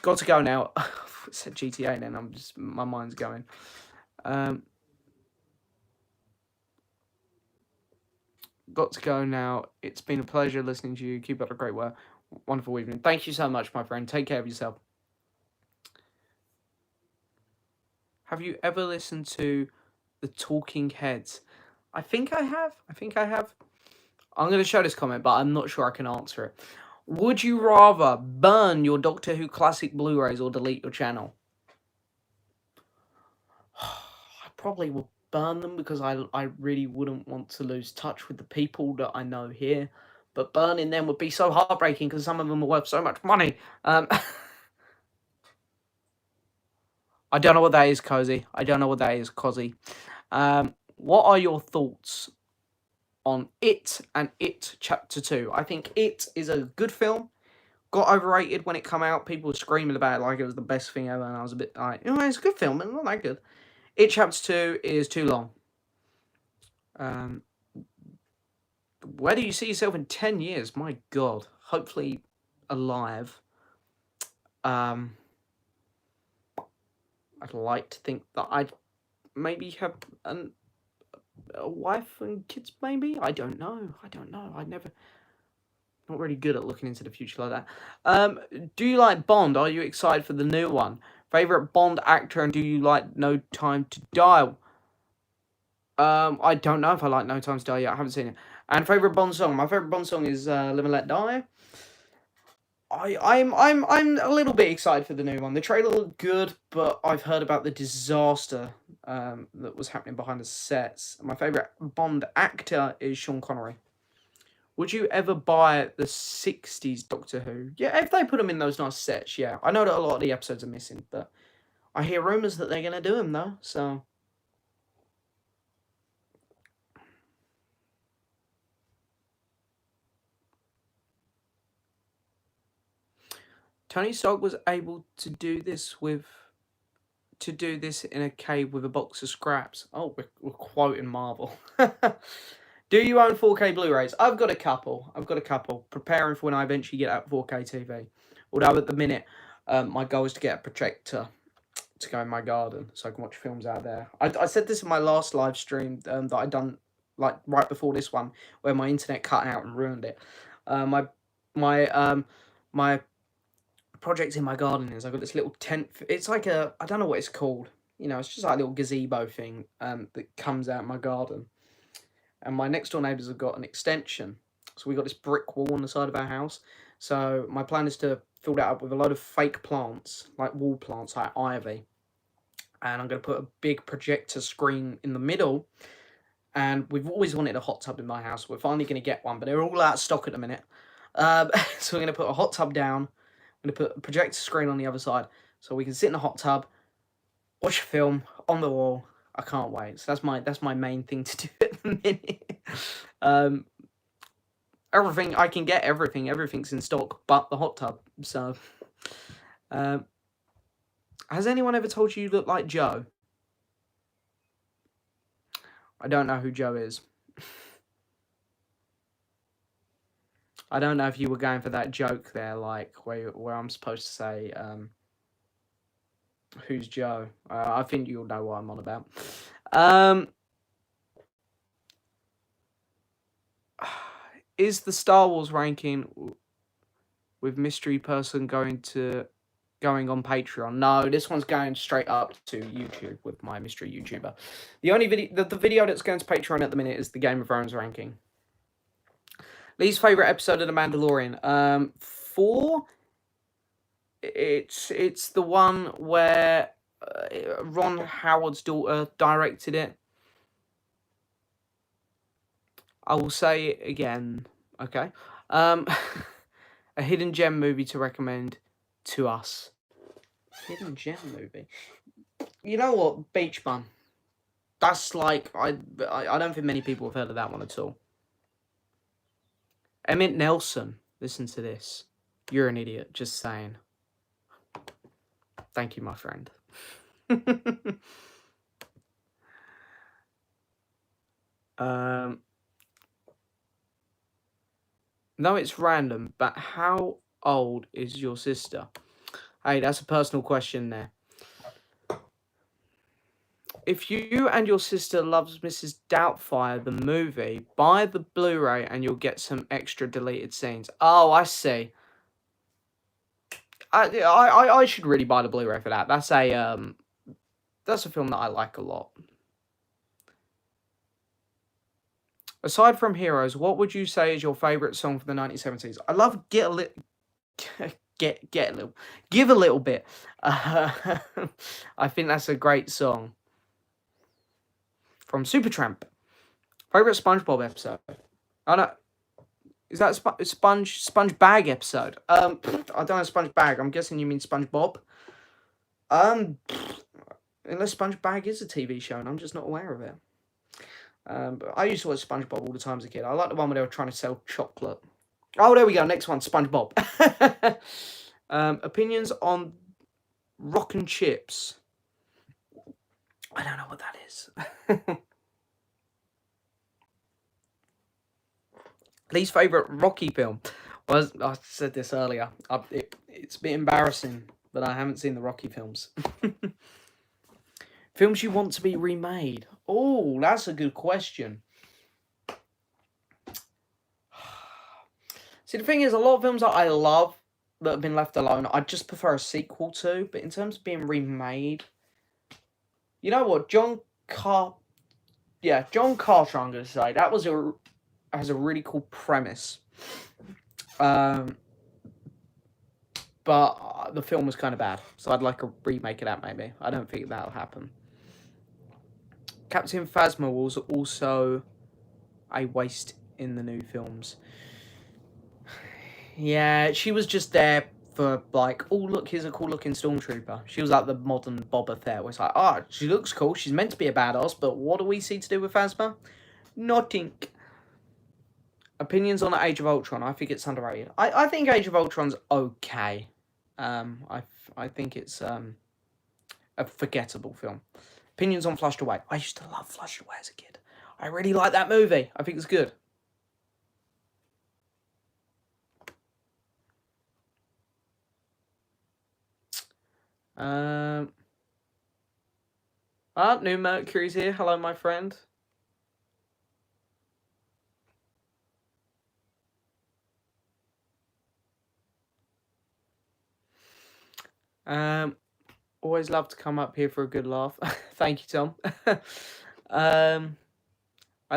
[SPEAKER 1] Got to go now. I said GTA then. My mind's going. Got to go now. It's been a pleasure listening to you. Keep up the great work. Wonderful evening. Thank you so much, my friend. Take care of yourself. Have you ever listened to The Talking Heads? I think I have. I'm going to show this comment, but I'm not sure I can answer it. Would you rather burn your Doctor Who classic Blu-rays or delete your channel? I probably would burn them because I really wouldn't want to lose touch with the people that I know here. But burning them would be so heartbreaking because some of them are worth so much money. I don't know what that is, Cozy. What are your thoughts on It and It Chapter 2? I think It is a good film. Got overrated when it came out. People were screaming about it like it was the best thing ever, and I was a bit like, it's a good film, but not that good. It Chapter 2 is too long. Where do you see yourself in 10 years? My God. Hopefully alive. I'd like to think that I'd maybe have a wife and kids, maybe? I don't know. Not really good at looking into the future like that. Do you like Bond? Are you excited for the new one? Favorite Bond actor, and do you like No Time to Die? I don't know if I like No Time to Die yet. I haven't seen it. And favorite Bond song? My favorite Bond song is Live and Let Die. I'm a little bit excited for the new one. The trailer looked good, but I've heard about the disaster that was happening behind the sets. My favorite Bond actor is Sean Connery. Would you ever buy the 60s Doctor Who? Yeah, if they put them in those nice sets, yeah. I know that a lot of the episodes are missing, but I hear rumours that they're going to do them, though, so... Tony Stark was able to do this in a cave with a box of scraps. Oh, we're quoting Marvel. Do you own 4K Blu-rays? I've got a couple. Preparing for when I eventually get out 4K TV. Although at the minute, my goal is to get a projector to go in my garden so I can watch films out there. I said this in my last live stream that I done like right before this one, where my internet cut out and ruined it. My project in my garden is I've got this little tent. It's like I don't know what it's called. It's just like a little gazebo thing that comes out in my garden. And my next door neighbours have got an extension. So we got this brick wall on the side of our house. So my plan is to fill that up with a load of fake plants, like wall plants, like ivy. And I'm going to put a big projector screen in the middle. And we've always wanted a hot tub in my house. We're finally going to get one, but they're all out of stock at the minute. So we're going to put a hot tub down. I'm going to put a projector screen on the other side so we can sit in the hot tub, watch a film on the wall. I can't wait. So that's my main thing to do at the minute. Everything I can get, everything's in stock, but the hot tub. So, has anyone ever told you look like Joe? I don't know who Joe is. I don't know if you were going for that joke there, like where I'm supposed to say, who's Joe? I think you'll know what I'm on about. Is the Star Wars ranking with mystery person going on Patreon? No, this one's going straight up to YouTube with my mystery YouTuber. The only video, the video that's going to Patreon at the minute is the Game of Thrones ranking. Least favorite episode of The Mandalorian. 4. It's the one where Ron Howard's daughter directed it. I will say it again. Okay. Um, a hidden gem movie to recommend to us. Hidden gem movie. You know what? Beach Bum. That's like I don't think many people have heard of that one at all. Emmett Nelson. Listen to this. You're an idiot. Just saying. Thank you, my friend. No, it's random, but how old is your sister? Hey, that's a personal question there. If you and your sister loves Mrs. Doubtfire, the movie, buy the Blu-ray and you'll get some extra deleted scenes. Oh, I see. I should really buy the Blu-ray for that. That's a film that I like a lot. Aside from Heroes, what would you say is your favorite song from the 1970s? I love Give a Little Bit. I think that's a great song. From Supertramp. Favorite SpongeBob episode? Oh no, is that a Sponge Bag episode? I don't know Sponge Bag. I'm guessing you mean SpongeBob. Unless Sponge Bag is a TV show and I'm just not aware of it. But I used to watch SpongeBob all the time as a kid. I like the one where they were trying to sell chocolate. Oh, there we go. Next one, SpongeBob. Opinions on Rock and Chips. I don't know what that is. Least favourite Rocky film? Well, I said this earlier. It's a bit embarrassing, but I haven't seen the Rocky films. Films you want to be remade? Oh, that's a good question. See, the thing is, a lot of films that I love that have been left alone, I just prefer a sequel to. But in terms of being remade, you know what? John Carter, I'm going to say. That has a really cool premise. But the film was kind of bad. So I'd like a remake of that, maybe. I don't think that'll happen. Captain Phasma was also a waste in the new films. Yeah, she was just there for like, oh look, here's a cool looking stormtrooper. She was like the modern Boba Fett. Where it's like, she looks cool. She's meant to be a badass, but what do we see to do with Phasma? Nothing. Opinions on Age of Ultron. I think it's underrated. I think Age of Ultron's okay. I think it's a forgettable film. Opinions on Flushed Away. I used to love Flushed Away as a kid. I really like that movie. I think it's good. New Mercury's here. Hello, my friend. Always love to come up here for a good laugh. Thank you, Tom. I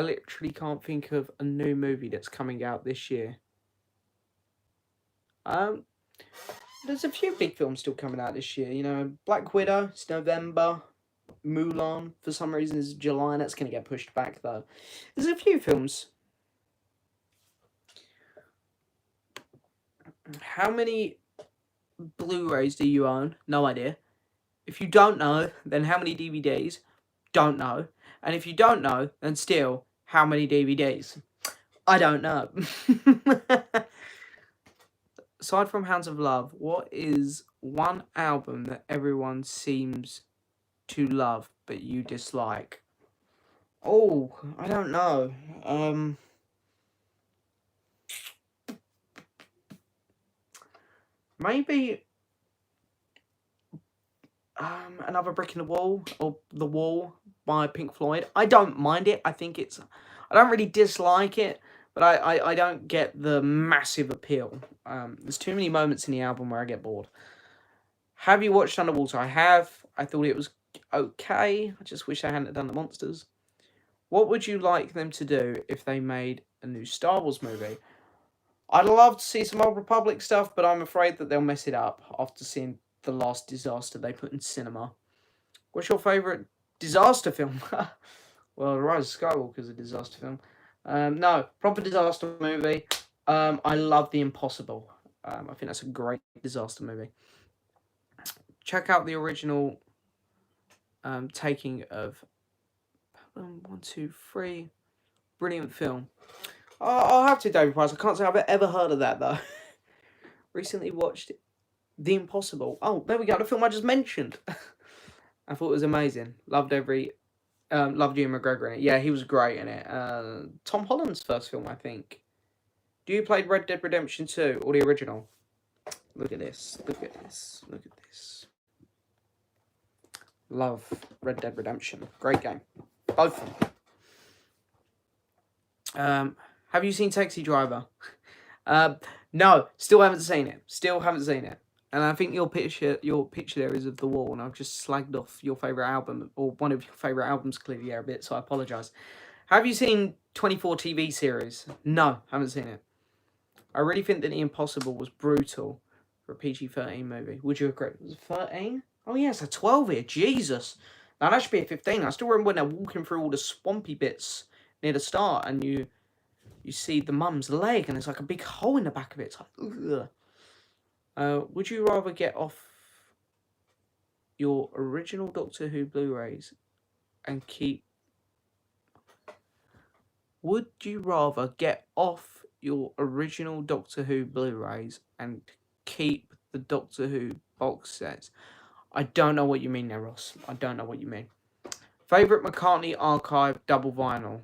[SPEAKER 1] literally can't think of a new movie that's coming out this year. There's a few big films still coming out this year. You know, Black Widow, it's November. Mulan, for some reason, is July. That's going to get pushed back, though. There's a few films. How many Blu-rays do you own? No idea. If you don't know, then how many DVDs? Don't know. And if you don't know, then still, how many DVDs? I don't know. Aside from Hounds of Love, what is one album that everyone seems to love but you dislike? Oh, I don't know. Maybe Another Brick in the Wall, or The Wall by Pink Floyd. I don't mind it. I don't really dislike it, but I don't get the massive appeal. There's too many moments in the album where I get bored. Have you watched Underwater? I have. I thought it was okay. I just wish I hadn't done the monsters. What would you like them to do if they made a new Star Wars movie? I'd love to see some Old Republic stuff, but I'm afraid that they'll mess it up after seeing the last disaster they put in cinema. What's your favourite disaster film? Well, The Rise of Skywalker is a disaster film. No, proper disaster movie. I love The Impossible. I think that's a great disaster movie. Check out the original taking of 1, 2, 3. Brilliant film. I'll have to, David Price. I can't say I've ever heard of that though. Recently watched The Impossible. Oh, there we go. The film I just mentioned. I thought it was amazing. Loved Ewan McGregor in it. Yeah, he was great in it. Tom Holland's first film, I think. Do you play Red Dead Redemption 2 or the original? Look at this. Look at this. Look at this. Love Red Dead Redemption. Great game. Both of them. Have you seen Taxi Driver? No, still haven't seen it. Still haven't seen it. And I think your picture there is of The Wall, and I've just slagged off your favourite album, or one of your favourite albums clearly a bit, so I apologise. Have you seen 24 TV series? No, haven't seen it. I really think that The Impossible was brutal for a PG-13 movie. Would you agree? Was it 13? Oh yeah, it's a 12 here. Jesus. Now that should be a 15. I still remember when they're walking through all the swampy bits near the start, and you see the mum's leg, and there's like a big hole in the back of it. It's like, ugh. Would you rather get off your original Doctor Who Blu-rays and keep... Would you rather get off your original Doctor Who Blu-rays and keep the Doctor Who box sets? I don't know what you mean there, Ross. I don't know what you mean. Favourite McCartney Archive double vinyl?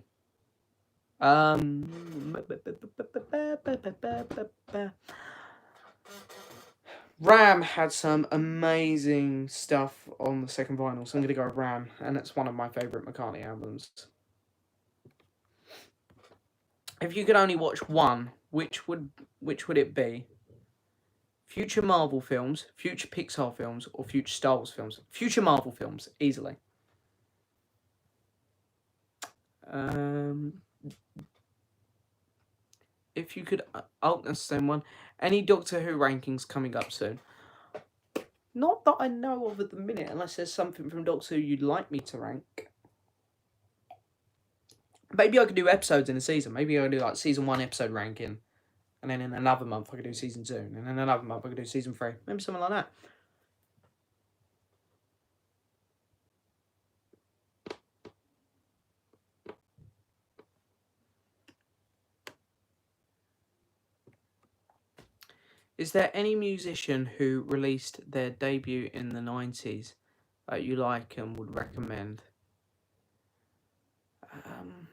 [SPEAKER 1] Ram had some amazing stuff on the second vinyl, so I'm going to go with Ram, and it's one of my favourite McCartney albums. If you could only watch one, which would it be? Future Marvel films, future Pixar films, or future Star Wars films? Future Marvel films, easily. If you could... Oh, that's the same one. Any Doctor Who rankings coming up soon? Not that I know of at the minute, unless there's something from Doctor Who you'd like me to rank. Maybe I could do episodes in a season. Maybe I could do like season 1 episode ranking. And then in another month I could do season 2. And then another month I could do season 3. Maybe something like that. Is there any musician who released their debut in the 90s that you like and would recommend? I don't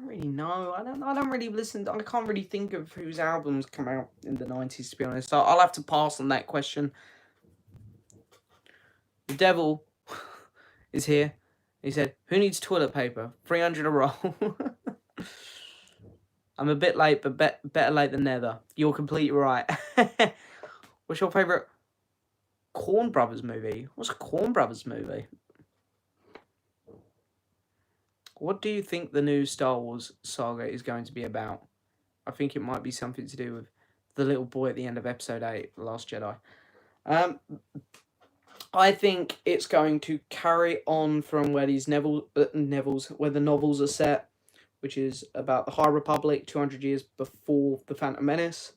[SPEAKER 1] really know. I don't really listen. I can't really think of whose albums come out in the 90s, to be honest. So I'll have to pass on that question. The devil is here. He said, "Who needs toilet paper? 300 a roll." I'm a bit late, but better late than never. You're completely right. What's your favourite Coen Brothers movie? What's a Coen Brothers movie? What do you think the new Star Wars saga is going to be about? I think it might be something to do with the little boy at the end of Episode 8, The Last Jedi. I think it's going to carry on from where these where the novels are set, which is about the High Republic, 200 years before the Phantom Menace.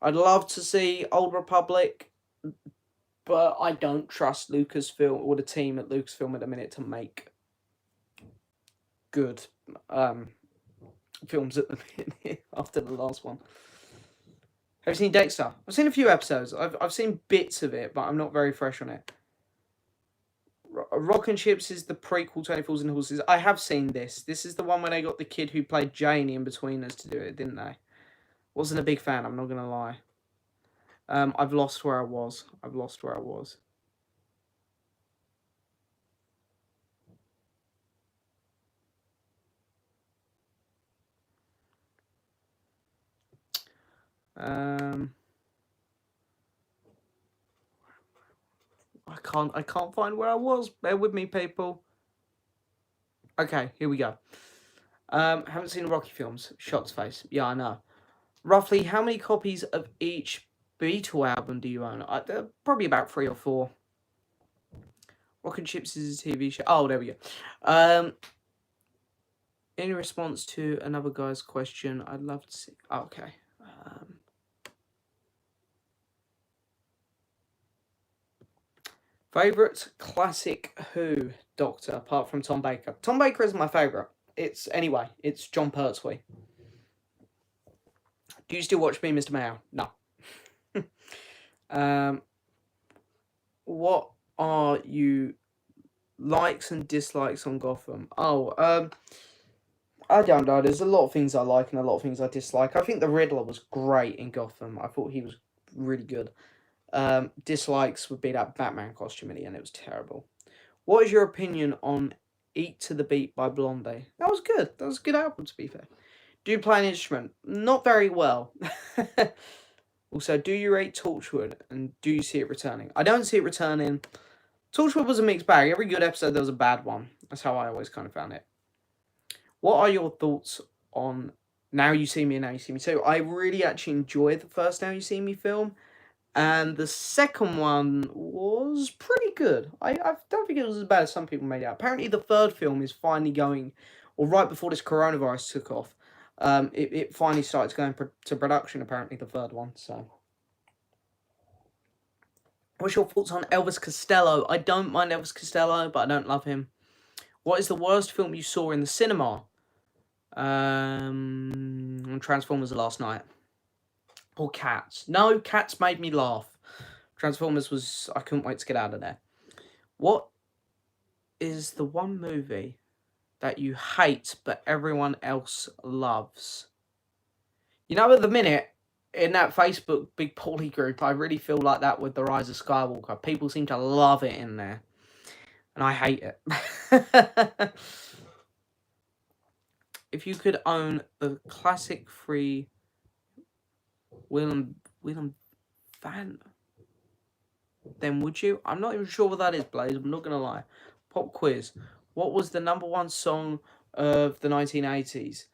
[SPEAKER 1] I'd love to see Old Republic, but I don't trust Lucasfilm or the team at Lucasfilm at the minute to make good films at the minute after the last one. Have you seen Dexter? I've seen a few episodes. I've seen bits of it, but I'm not very fresh on it. Rock and Chips is the prequel to Fools and Horses. I have seen this. This is the one where they got the kid who played Jane in between us to do it, didn't they? Wasn't a big fan, I'm not going to lie. I've lost where I was. I can't find where I was. Bear with me, people. Okay, here we go. Haven't seen the Rocky films. Shots face. Yeah, I know. Roughly, how many copies of each Beatle album do you own? Probably about 3 or 4. Rock and Chips is a TV show. Oh, there we go. In response to another guy's question, I'd love to see... Okay. Favourite classic Who Doctor, apart from Tom Baker? Tom Baker is my favourite. It's John Pertwee. Do you still watch me, Mr. Mayo? No. What are you likes and dislikes on Gotham? I don't know. There's a lot of things I like and a lot of things I dislike. I think the Riddler was great in Gotham. I thought he was really good. Dislikes would be that Batman costume in the end. It was terrible. What is your opinion on Eat to the Beat by Blondie? That was good. That was a good album, to be fair. Do you play an instrument? Not very well. Also, do you rate Torchwood and do you see it returning? I don't see it returning. Torchwood was a mixed bag. Every good episode, there was a bad one. That's how I always kind of found it. What are your thoughts on Now You See Me and Now You See Me Too? I really actually enjoyed the first Now You See Me film. And the second one was pretty good. I don't think it was as bad as some people made it out. Apparently the third film is finally going, or right before this coronavirus took off, it finally started going to production, apparently, the third one. So, what's your thoughts on Elvis Costello? I don't mind Elvis Costello, but I don't love him. What is the worst film you saw in the cinema? Transformers last night. Or Cats. No, Cats made me laugh. Transformers was... I couldn't wait to get out of there. What is the one movie that you hate but everyone else loves? You know, at the minute, in that Facebook Big Paulie group, I really feel like that with The Rise of Skywalker. People seem to love it in there. And I hate it. If you could own the classic free Willem Van, then would you? I'm not even sure what that is, Blaze. I'm not gonna lie. Pop quiz. What was the #1 song of the 1980s?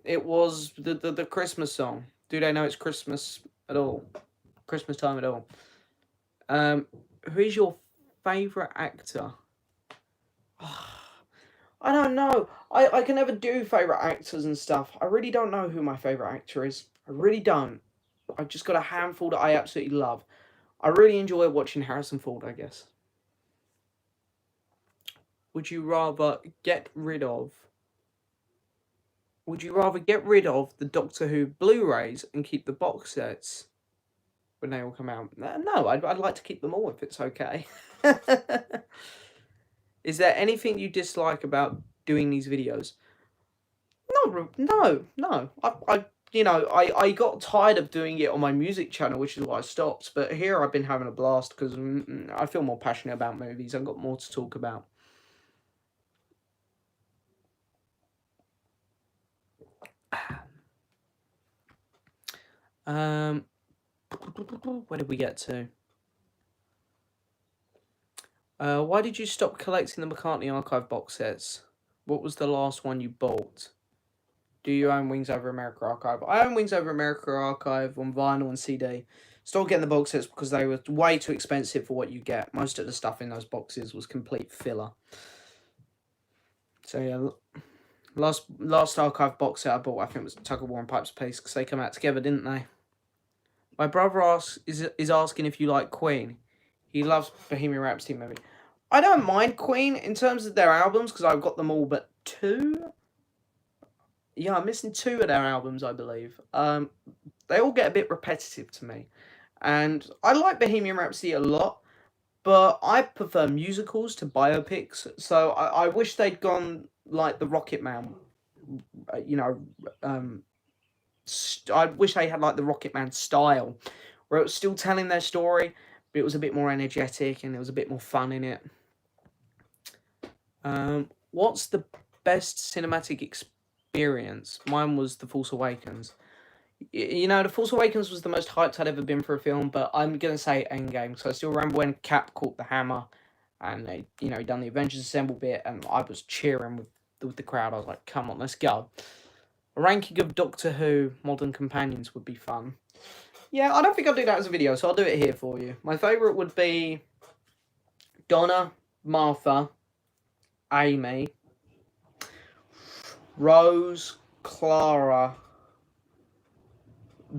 [SPEAKER 1] It was the Christmas song. Do they know it's Christmas at all? Christmas time at all? Who is your favourite actor? I don't know. I can never do favourite actors and stuff. I really don't know who my favourite actor is. I really don't. I've just got a handful that I absolutely love. I really enjoy watching Harrison Ford, I guess. Would you rather get rid of the Doctor Who Blu-rays and keep the box sets when they all come out? No, I'd like to keep them all if it's okay. Is there anything you dislike about doing these videos? No. I got tired of doing it on my music channel, which is why I stopped. But here I've been having a blast because I feel more passionate about movies. I've got more to talk about. Where did we get to? Why did you stop collecting the McCartney Archive box sets? What was the last one you bought? Do you own Wings Over America Archive? I own Wings Over America Archive on vinyl and CD. Stopped getting the box sets because they were way too expensive for what you get. Most of the stuff in those boxes was complete filler. So yeah, last Archive box set I bought, I think, was Tug of War and Pipes of Peace, because they come out together, didn't they? My brother is asking if you like Queen. He loves Bohemian Rhapsody movie. I don't mind Queen in terms of their albums, because I've got them all but 2. Yeah, I'm missing 2 of their albums, I believe. They all get a bit repetitive to me. And I like Bohemian Rhapsody a lot, but I prefer musicals to biopics. So I wish they'd gone like the Rocket Man. I wish they had like the Rocket Man style, where it was still telling their story, but it was a bit more energetic and there was a bit more fun in it. What's the best cinematic experience? Mine was The Force Awakens. The Force Awakens was the most hyped I'd ever been for a film, but I'm going to say Endgame. So I still remember when Cap caught the hammer and they, done the Avengers Assemble bit, and I was cheering with the crowd. I was like, come on, let's go. A ranking of Doctor Who Modern Companions would be fun. Yeah, I don't think I'll do that as a video, so I'll do it here for you. My favourite would be Donna, Martha, Amy. Rose, Clara,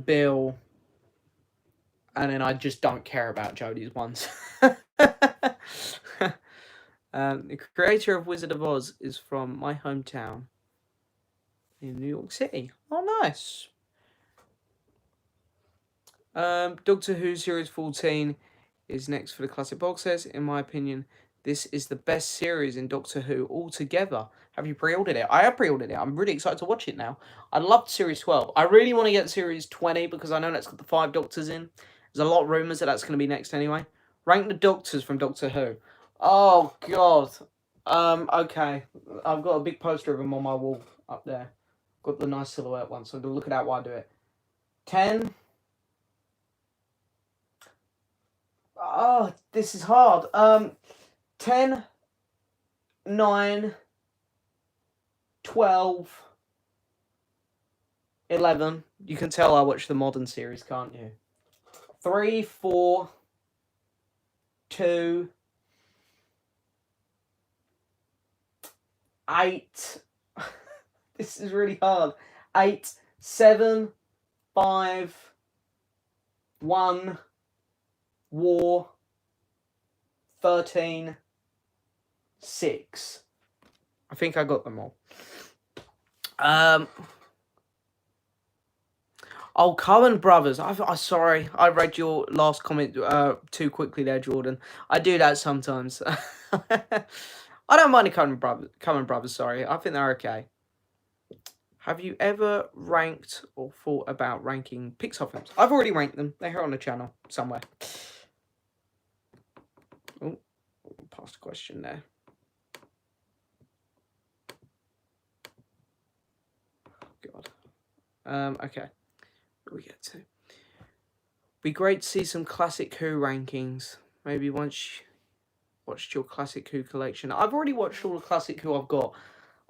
[SPEAKER 1] Bill, and then I just don't care about Jodie's ones. The creator of Wizard of Oz is from my hometown in New York City. Oh, nice. Doctor Who Series 14 is next for the classic box set. In my opinion, this is the best series in Doctor Who altogether. Have you pre-ordered it? I have pre-ordered it. I'm really excited to watch it now. I loved Series 12. I really want to get Series 20 because I know that's got the 5 Doctors in. There's a lot of rumours that that's going to be next anyway. Rank the Doctors from Doctor Who. Oh, God. Okay. I've got a big poster of them on my wall up there. Got the nice silhouette one, so I'm going to look at that while I do it. 10. Oh, this is hard. 10, 9, 12, 11. You can tell I watch the modern series, can't you? 3, 4, 2, 8. This is really hard. 8, 7, 5, 1, War, 13, 6. I think I got them all. Oh, Coen Brothers. I'm sorry. I read your last comment too quickly there, Jordan. I do that sometimes. I don't mind the Coen Brothers, sorry. I think they're okay. Have you ever ranked or thought about ranking Pixar films? I've already ranked them. They're here on the channel somewhere. Oh, past a question there. God. Okay. What do we get to? Be great to see some classic Who rankings. Maybe once you watched your classic Who collection. I've already watched all the classic Who I've got.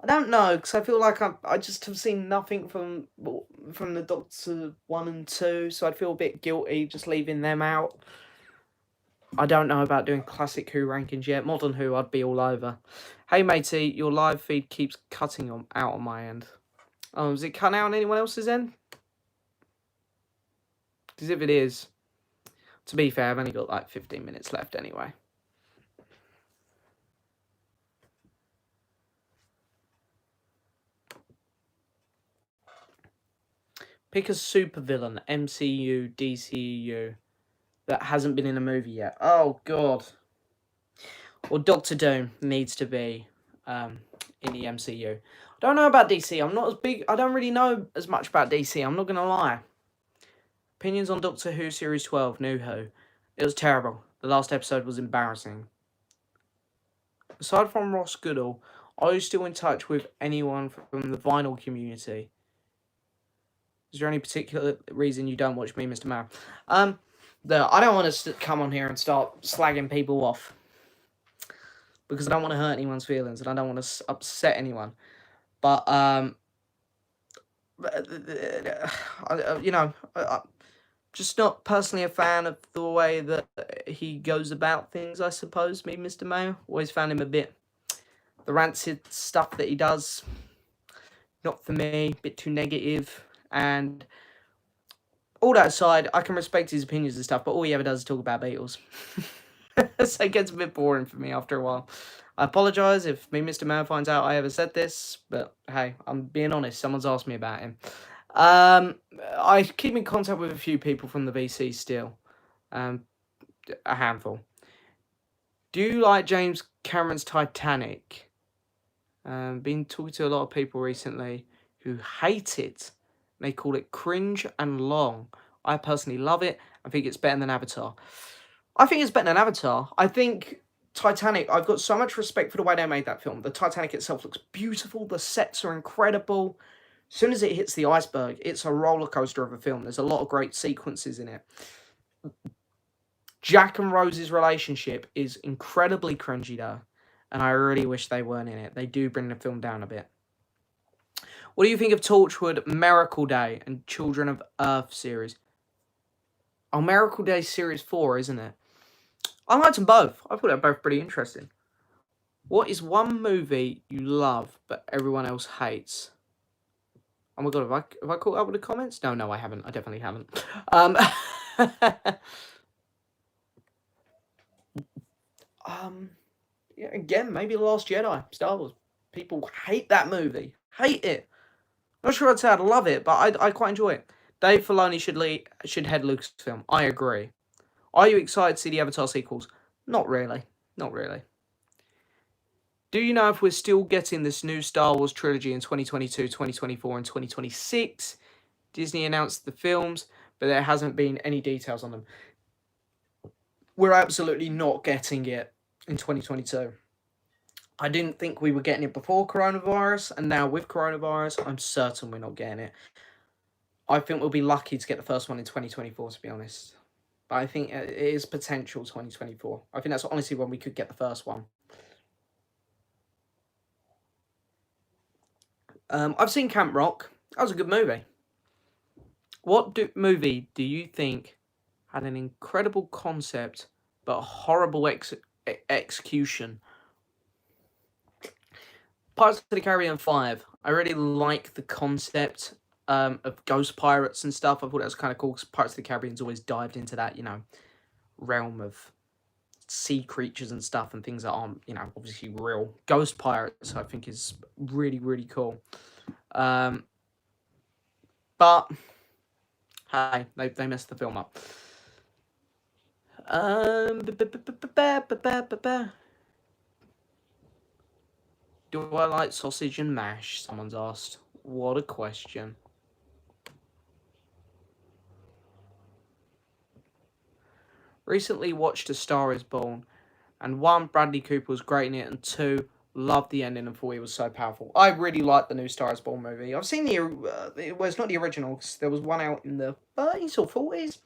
[SPEAKER 1] I don't know, because I feel like I just have seen nothing from the Doctor 1 and 2, so I'd feel a bit guilty just leaving them out. I don't know about doing classic Who rankings yet. Modern Who, I'd be all over. Hey, matey, your live feed keeps cutting out on my end. Oh, is it cutting out on anyone else's end? Because if it is, to be fair, I've only got like 15 minutes left anyway. Pick a supervillain, MCU, DCU, that hasn't been in a movie yet. Oh, God. Well, Doctor Doom needs to be in the MCU. I don't know about DC. I'm not as big. I don't really know as much about DC. I'm not going to lie. Opinions on Doctor Who Series 12, New Who. It was terrible. The last episode was embarrassing. Aside from Ross Goodall, are you still in touch with anyone from the vinyl community? Is there any particular reason you don't watch me, Mr. Mao? I don't want to come on here and start slagging people off. Because I don't want to hurt anyone's feelings and I don't want to upset anyone. But, you know, I'm just not personally a fan of the way that he goes about things, I suppose, me, Mr. Mayo. Always found him a bit, the rancid stuff that he does, not for me, a bit too negative. And all that aside, I can respect his opinions and stuff, but all he ever does is talk about Beatles. So it gets a bit boring for me after a while. I apologise if me, Mr. Mayo, finds out I ever said this, but hey, I'm being honest, someone's asked me about him. I keep in contact with a few people from the VC still. A handful. Do you like James Cameron's Titanic? Been talking to a lot of people recently who hate it. They call it cringe and long. I personally love it. I think it's better than Avatar. I think it's better than Avatar. I think Titanic, I've got so much respect for the way they made that film. The Titanic itself looks beautiful. The sets are incredible. As soon as it hits the iceberg, it's a roller coaster of a film. There's a lot of great sequences in it. Jack and Rose's relationship is incredibly cringy, though. And I really wish they weren't in it. They do bring the film down a bit. What do you think of Torchwood, Miracle Day, and Children of Earth series? Oh, Miracle Day series 4, isn't it? I liked them both. I thought they were both pretty interesting. What is one movie you love but everyone else hates? Oh my god, have I caught up with the comments? No, I haven't. I definitely haven't. Yeah, again, maybe The Last Jedi, Star Wars. People hate that movie. Hate it. Not sure I'd say I'd love it, but I quite enjoy it. Dave Filoni should head Lucasfilm. I agree. Are you excited to see the Avatar sequels? Not really. Not really. Do you know if we're still getting this new Star Wars trilogy in 2022, 2024, and 2026? Disney announced the films, but there hasn't been any details on them. We're absolutely not getting it in 2022. I didn't think we were getting it before coronavirus, and now with coronavirus, I'm certain we're not getting it. I think we'll be lucky to get the first one in 2024, to be honest. But I think it is potential 2024. I think that's honestly when we could get the first one. I've seen Camp Rock. That was a good movie. What movie do you think had an incredible concept but a horrible execution? Pirates of the Caribbean 5. I really like the concept of ghost pirates and stuff. I thought that was kind of cool because Pirates of the Caribbean's always dived into that, realm of sea creatures and stuff and things that aren't, obviously real. Ghost pirates, I think, is really, really cool. But hey, they messed the film up. Do I like sausage and mash? Someone's asked. What a question. Recently watched A Star Is Born, and 1, Bradley Cooper was great in it, and 2, loved the ending and thought it was so powerful. I really like the new Star Is Born movie. I've seen well, it's not the original, because there was one out in the 30s or 40s.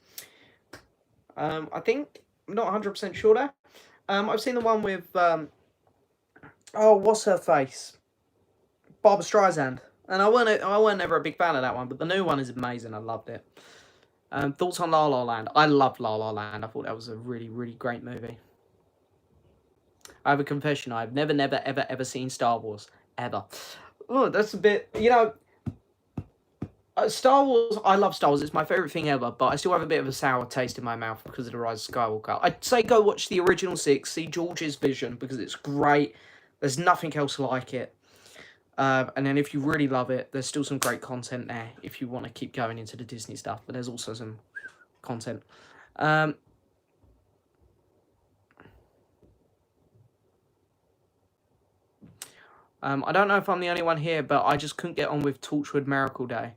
[SPEAKER 1] I think. I'm not 100% sure there. I've seen the one with, what's her face? Barbra Streisand. And I weren't ever a big fan of that one, but the new one is amazing. I loved it. Thoughts on La La Land? I loved La La Land. I thought that was a really, really great movie. I have a confession. I've never, ever, ever seen Star Wars. Ever. Oh, that's a bit, Star Wars, I love Star Wars. It's my favourite thing ever, but I still have a bit of a sour taste in my mouth because of The Rise of Skywalker. I'd say go watch the original 6, see George's vision, because it's great. There's nothing else like it. And then if you really love it, there's still some great content there if you want to keep going into the Disney stuff, but there's also some content. I don't know if I'm the only one here, but I just couldn't get on with Torchwood Miracle Day.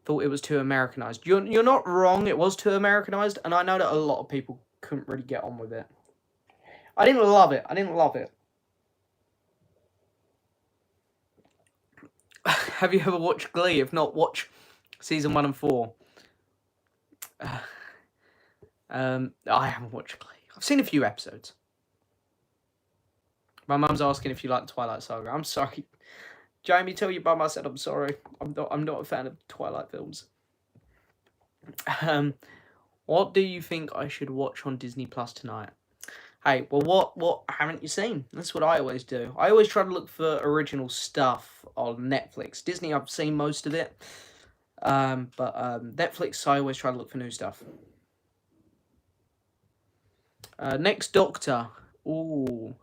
[SPEAKER 1] Thought it was too Americanized. You're not wrong, it was too Americanized, and I know that a lot of people couldn't really get on with it. I didn't love it. Have you ever watched Glee? If not, watch season 1 and 4. I haven't watched Glee. I've seen a few episodes. My mum's asking if you like the Twilight Saga. I'm sorry. Jamie, tell your mum I said I'm sorry. I'm not a fan of Twilight films. What do you think I should watch on Disney Plus tonight? Hey, well, what haven't you seen? That's what I always do. I always try to look for original stuff on Netflix. Disney, I've seen most of it. But Netflix, I always try to look for new stuff. Next Doctor. Ooh.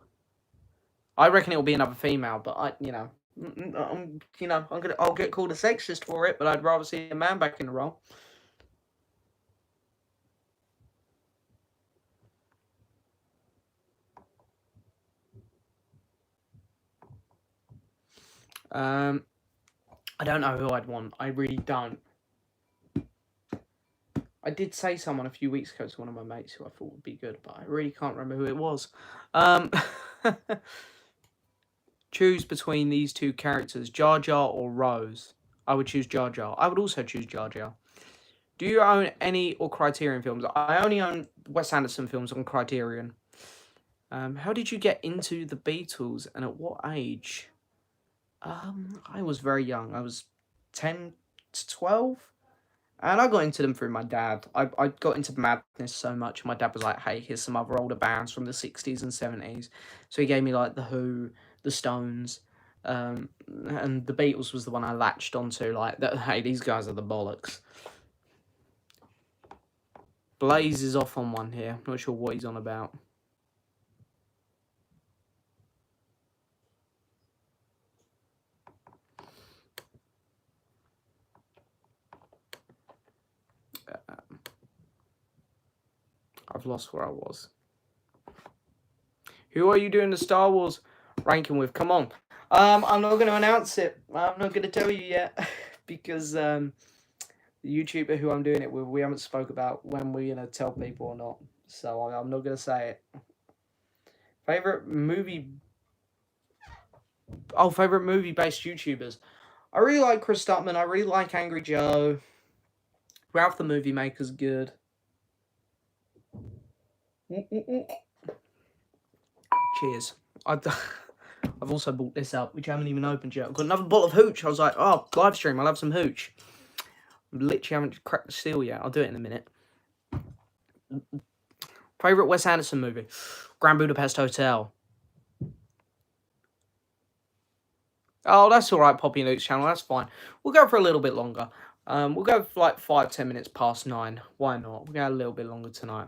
[SPEAKER 1] I reckon it'll be another female, but I'll get called a sexist for it, but I'd rather see a man back in the role. I don't know who I'd want. I really don't. I did say someone a few weeks ago to one of my mates who I thought would be good, but I really can't remember who it was. Choose between these two characters, Jar Jar or Rose. I would choose Jar Jar. I would also choose Jar Jar. Do you own any or Criterion films? I only own Wes Anderson films on Criterion. How did you get into the Beatles and at what age? I was very young. I was 10 to 12. And I got into them through my dad. I got into Madness so much. My dad was like, hey, here's some other older bands from the 60s and 70s. So he gave me like The Who, The Stones, And the Beatles was the one I latched onto. Like, that. Hey, these guys are the bollocks. Blaze is off on one here. Not sure what he's on about. I've lost where I was. Who are you doing the Star Wars ranking with? Come on. I'm not going to announce it. I'm not going to tell you yet. Because the YouTuber who I'm doing it with, we haven't spoke about when we're going to tell people or not. So I'm not going to say it. Favorite movie... Oh, favorite movie-based YouTubers. I really like Chris Stuckman. I really like Angry Joe. Ralph the Movie Maker's good. Cheers. I've also bought this up, which I haven't even opened yet. I've got another bottle of hooch. I was like, oh, live stream, I'll have some hooch. Literally haven't cracked the seal yet. I'll do it in a minute. Favourite Wes Anderson movie? Grand Budapest Hotel. Oh, that's all right, Poppy Luke's channel. That's fine. We'll go for a little bit longer. We'll go for like 5-10 minutes past 9. Why not? We'll go a little bit longer tonight.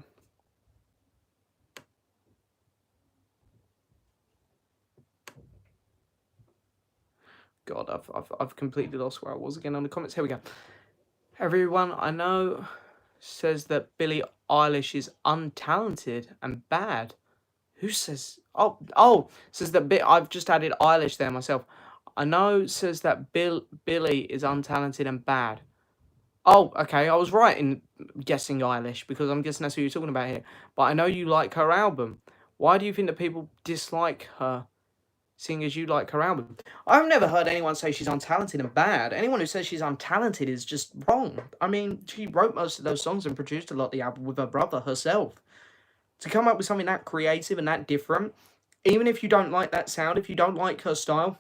[SPEAKER 1] God, I've completely lost where I was again on the comments. Here we go. Everyone I know says that Billie Eilish is untalented and bad. Who says? Oh, says that I've just added Eilish there myself. I know says that Billie is untalented and bad. Oh, okay, I was right in guessing Eilish because I'm guessing that's who you're talking about here. But I know you like her album. Why do you think that people dislike her? Seeing as you like her album. I've never heard anyone say she's untalented and bad. Anyone who says she's untalented is just wrong. I mean, she wrote most of those songs and produced a lot of the album with her brother herself. To come up with something that creative and that different, even if you don't like that sound, if you don't like her style,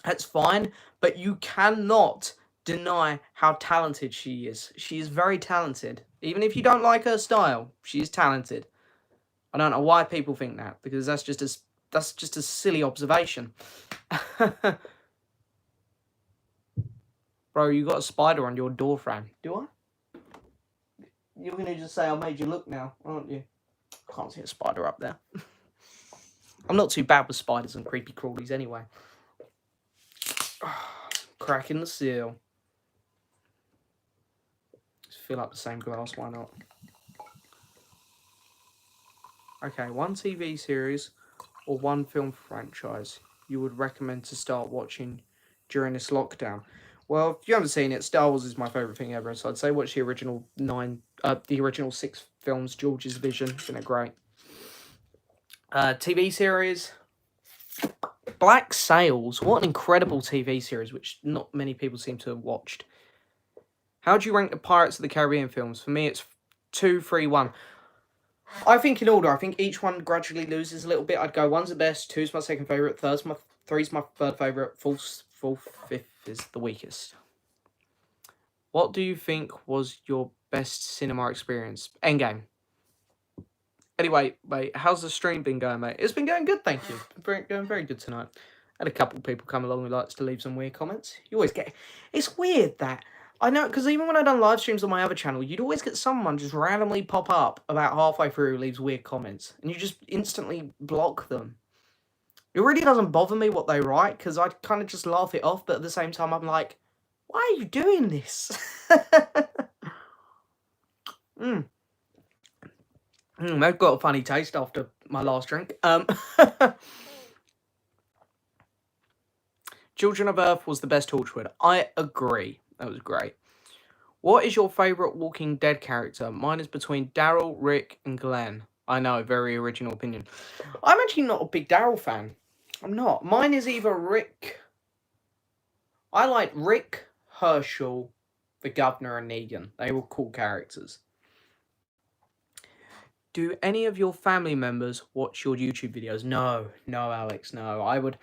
[SPEAKER 1] that's fine. But you cannot deny how talented she is. She is very talented. Even if you don't like her style, she is talented. I don't know why people think that, because that's just a silly observation. Bro, you got a spider on your door frame. Do I? You're going to just say I made you look now, aren't you? Can't see a spider up there. I'm not too bad with spiders and creepy crawlies anyway. Cracking the seal. Just fill up the same glass, why not? Okay, one TV series or one film franchise you would recommend to start watching during this lockdown? Well, if you haven't seen it, Star Wars is my favourite thing ever, so I'd say watch the original 6 films, George's Vision, isn't it great? TV series, Black Sails, what an incredible TV series, which not many people seem to have watched. How do you rank the Pirates of the Caribbean films? For me, it's 2, 3, 1. I think in order. I think each one gradually loses a little bit. I'd go 1's the best, 2's my second favourite, 3's my third favourite, fourth, fifth is the weakest. What do you think was your best cinema experience? Endgame. Anyway, mate, how's the stream been going, mate? It's been going good, thank you. Going very good tonight. Had a couple of people come along who likes to leave some weird comments. You always get... It's weird that... I know, because even when I done live streams on my other channel, you'd always get someone just randomly pop up about halfway through who leaves weird comments. And you just instantly block them. It really doesn't bother me what they write, because I kind of just laugh it off, but at the same time, I'm like, why are you doing this? They've got a funny taste after my last drink. Children of Earth was the best Torchwood. I agree. That was great. What is your favourite Walking Dead character? Mine is between Daryl, Rick, and Glenn. I know, very original opinion. I'm actually not a big Daryl fan. I'm not. Mine is either Rick... I like Rick, Herschel, the Governor, and Negan. They were cool characters. Do any of your family members watch your YouTube videos? No, Alex, no. I would...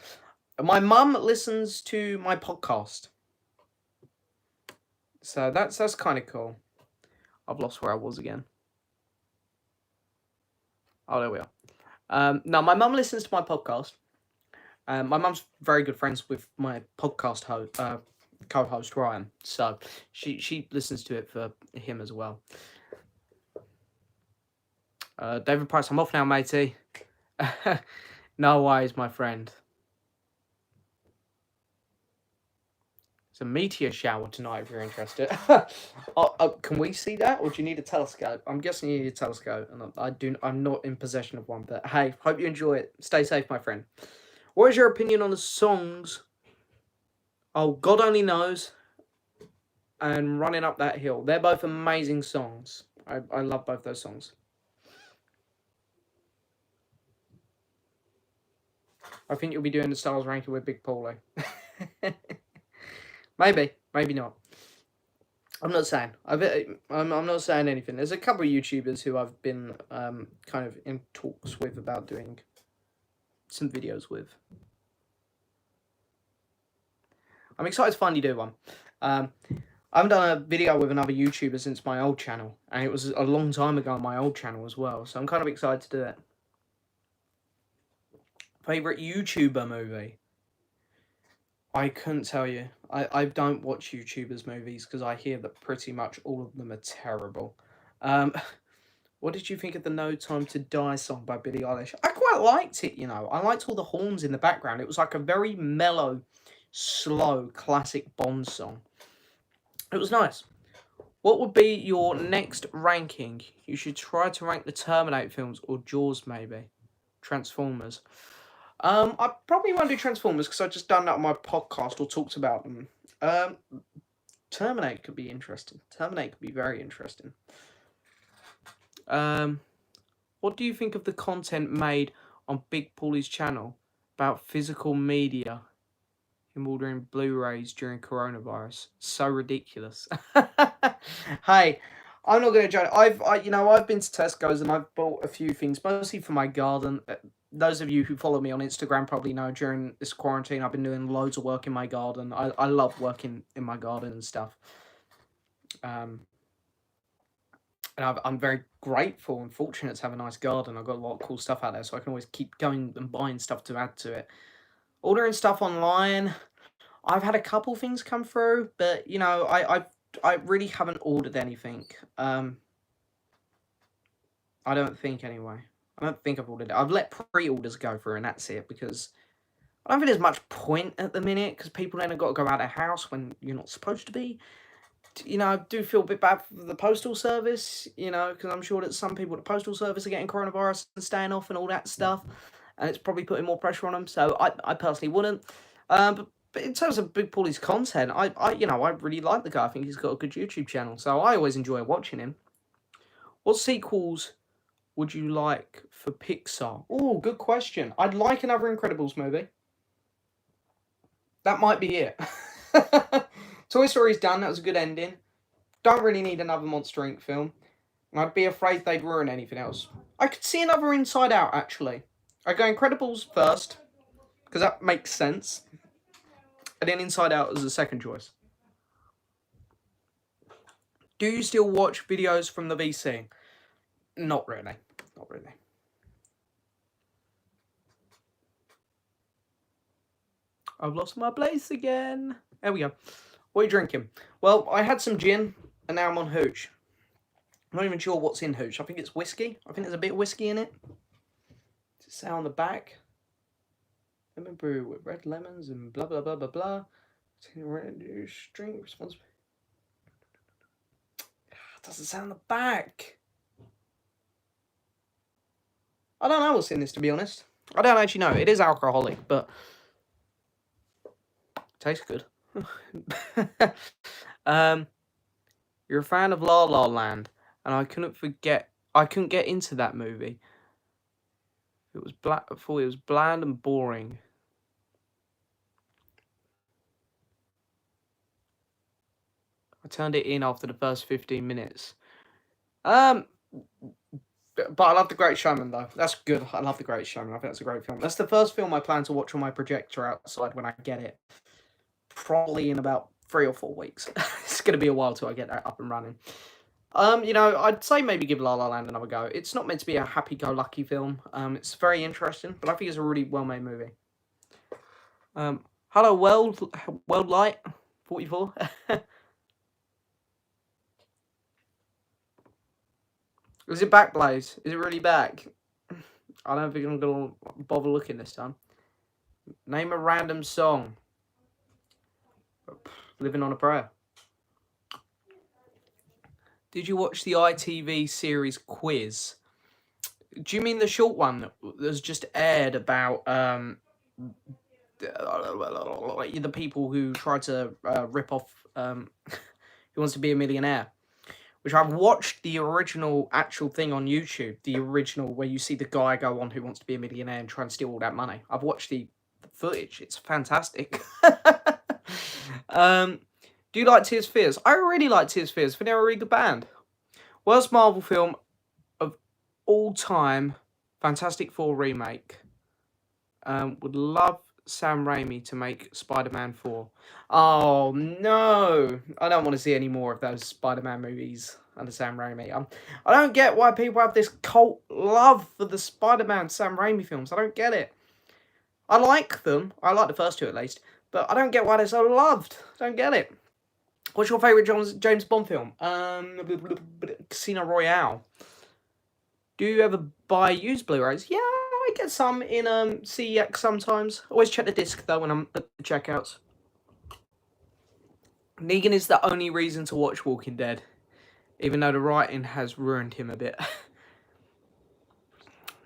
[SPEAKER 1] My mum listens to my podcast. So that's kind of cool. I've lost where I was again. Oh, there we are. No, my mum listens to my podcast. My mum's very good friends with my podcast co-host Ryan, so she listens to it for him as well. David Price, I'm off now, matey. No worries, my friend. It's a meteor shower tonight, if you're interested. Can we see that, or do you need a telescope? I'm guessing you need a telescope, and I'm not in possession of one. But hey, hope you enjoy it. Stay safe, my friend. What is your opinion on the songs? Oh, God Only Knows and Running Up That Hill. They're both amazing songs. I love both those songs. I think you'll be doing the Stars ranking with Big Paulie. Maybe not. I'm not saying. I'm not saying anything. There's a couple of YouTubers who I've been kind of in talks with about doing some videos with. I'm excited to finally do one. I haven't done a video with another YouTuber since my old channel, and it was a long time ago on my old channel as well, so I'm kind of excited to do it. Favourite YouTuber movie? I couldn't tell you. I don't watch YouTubers' movies because I hear that pretty much all of them are terrible. What did you think of the No Time to Die song by Billie Eilish? I quite liked it, you know. I liked all the horns in the background. It was like a very mellow, slow, classic Bond song. It was nice. What would be your next ranking? You should try to rank the Terminator films or Jaws, maybe. Transformers. I probably won't do Transformers because I've just done that on my podcast or talked about them. Terminator could be interesting. Terminator could be very interesting. What do you think of the content made on Big Paulie's channel about physical media? Him ordering Blu-rays during coronavirus. So ridiculous. Hey, I'm not gonna joke. I've been to Tesco's and I've bought a few things, mostly for my garden. Those of you who follow me on Instagram probably know during this quarantine I've been doing loads of work in my garden. I love working in my garden and stuff. And I'm very grateful and fortunate to have a nice garden. I've got a lot of cool stuff out there, so I can always keep going and buying stuff to add to it. Ordering stuff online, I've had a couple things come through, but you know, I really haven't ordered anything. I don't think anyway. I don't think I've ordered it. I've let pre-orders go through and that's it, because I don't think there's much point at the minute, because people then have got to go out of their house when you're not supposed to be. You know, I do feel a bit bad for the postal service, you know, because I'm sure that some people at the postal service are getting coronavirus and staying off and all that stuff, and it's probably putting more pressure on them, so I personally wouldn't. But in terms of Big Paulie's content, I really like the guy. I think he's got a good YouTube channel, so I always enjoy watching him. What sequels would you like for Pixar? Oh, good question. I'd like another Incredibles movie. That might be it. Toy Story's done. That was a good ending. Don't really need another Monster Inc. film. And I'd be afraid they'd ruin anything else. I could see another Inside Out, actually. I'd go Incredibles first, because that makes sense. And then Inside Out as a second choice. Do you still watch videos from the VC? Not really. Not really. I've lost my place again. There we go. What are you drinking? Well, I had some gin, and now I'm on hooch. I'm not even sure what's in hooch. I think it's whiskey. I think there's a bit of whiskey in it. Does it say on the back? Lemon brew with red lemons and blah, blah, blah, blah, blah. Drink responsible. Doesn't say on the back. I don't know what's in this, to be honest. I don't actually know. It is alcoholic, but it tastes good. You're a fan of La La Land, and I couldn't get into that movie. I thought it was bland and boring. I turned it in after the first 15 minutes. But I love The Great Showman, though. That's good. I love The Great Showman. I think that's a great film. That's the first film I plan to watch on my projector outside when I get it. Probably in about 3 or 4 weeks. It's going to be a while till I get that up and running. You know, I'd say maybe give La La Land another go. It's not meant to be a happy-go-lucky film. It's very interesting, but I think it's a really well-made movie. Hello world light 44. Is it back, Blaze? Is it really back? I don't think I'm gonna bother looking this time. Name a random song. Living on a Prayer. Did you watch the ITV series Quiz? Do you mean the short one that was just aired about the people who try to rip off Who Wants to Be a Millionaire? Which I've watched the original actual thing on YouTube, the original where you see the guy go on Who Wants to Be a Millionaire and try and steal all that money. I've watched the footage. It's fantastic. Do you like Tears for Fears? I really like Tears for Fears. I think they're a really good band. Worst Marvel film of all time, Fantastic Four remake. Would love Sam Raimi to make Spider-Man 4. Oh, no. I don't want to see any more of those Spider-Man movies under Sam Raimi. I don't get why people have this cult love for the Spider-Man Sam Raimi films. I don't get it. I like them. I like the first two at least. But I don't get why they're so loved. I don't get it. What's your favourite James Bond film? Casino Royale. Do you ever buy used Blu-rays? Yeah, I get some in CEX sometimes. Always check the disc though when I'm at the checkouts. Negan is the only reason to watch Walking Dead, even though the writing has ruined him a bit.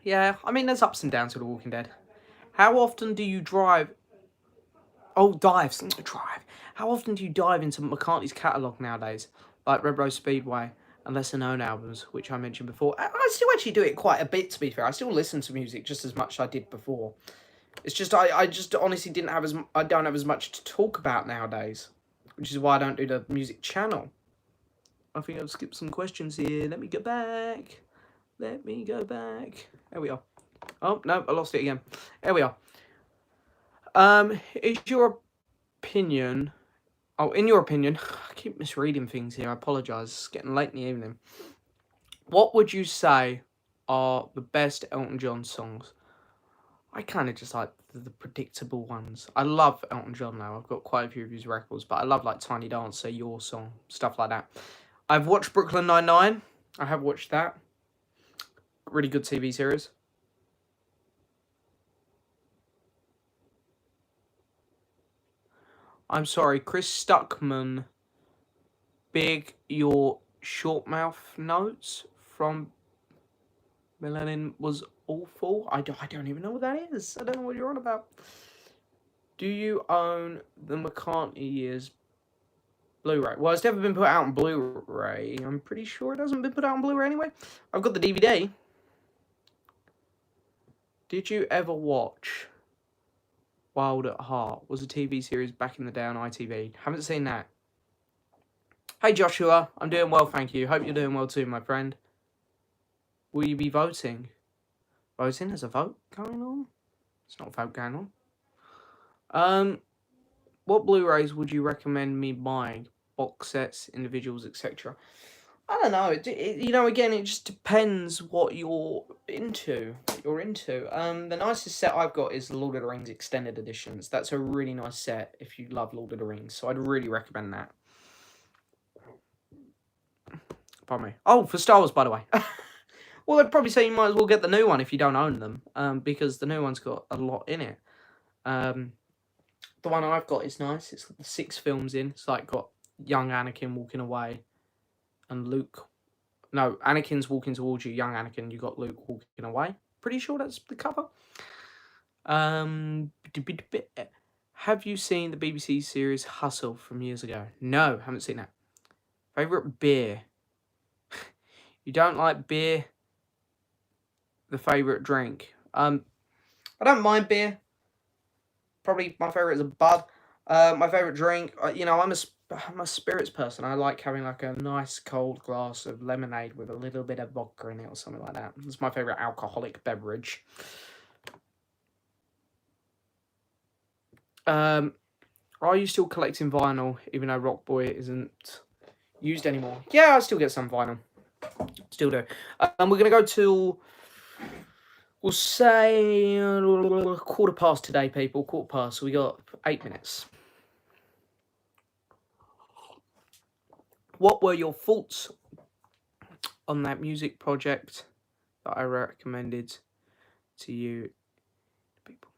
[SPEAKER 1] Yeah, I mean there's ups and downs with The Walking Dead. How often do you drive? Oh, drive. How often do you dive into McCartney's catalogue nowadays, like Red Rose Speedway and lesser known albums, which I mentioned before? I still actually do it quite a bit, to be fair. I still listen to music just as much as I did before. It's just I just honestly I don't have as much to talk about nowadays, which is why I don't do the music channel. I think I've skipped some questions here. Let me go back. There we are. Oh no, I lost it again. There we are. Is your opinion... Oh, in your opinion... I keep misreading things here. I apologise. It's getting late in the evening. What would you say are the best Elton John songs? I kind of just like the predictable ones. I love Elton John now. I've got quite a few of his records, but I love like Tiny Dancer, Your Song, stuff like that. I've watched Brooklyn Nine-Nine. I have watched that. Really good TV series. I'm sorry, Chris Stuckman. Big your short mouth notes from Melanin was awful. I don't even know what that is. I don't know what you're on about. Do you own the McCartney years Blu-ray? Well, it's never been put out on Blu-ray. I'm pretty sure it hasn't been put out on Blu-ray anyway. I've got the DVD. Did you ever watch Wild at Heart? Was a TV series back in the day on ITV. Haven't seen that. Hey Joshua, I'm doing well, thank you. Hope you're doing well too, my friend. Will you be voting? Voting? There's a vote going on? It's not a vote going on. What Blu-rays would you recommend me buying? Box sets, individuals, etc. I don't know. You know, again, it just depends what you're into. The nicest set I've got is the Lord of the Rings Extended Editions. That's a really nice set if you love Lord of the Rings. So I'd really recommend that. Pardon me. Oh, for Star Wars, by the way. Well, I'd probably say you might as well get the new one if you don't own them. Because the new one's got a lot in it. The one I've got is nice. It's got 6 films in. It's like got young Anakin walking away. And Luke... No, Anakin's walking towards you. Young Anakin, you got Luke walking away. Pretty sure that's the cover. Have you seen the BBC series Hustle from years ago? No, haven't seen that. Favourite beer? You don't like beer? The favourite drink? I don't mind beer. Probably my favourite is a Bud. My favourite drink, you know, I'm a spirits person. I like having like a nice cold glass of lemonade with a little bit of vodka in it or something like that. It's my favourite alcoholic beverage. Are you still collecting vinyl, even though Rock Boy isn't used anymore? Yeah, I still get some vinyl. Still do. We're going to go to We'll say 1:15 today, people. 1:15. So we got 8 minutes. What were your thoughts on that music project that I recommended to you, people?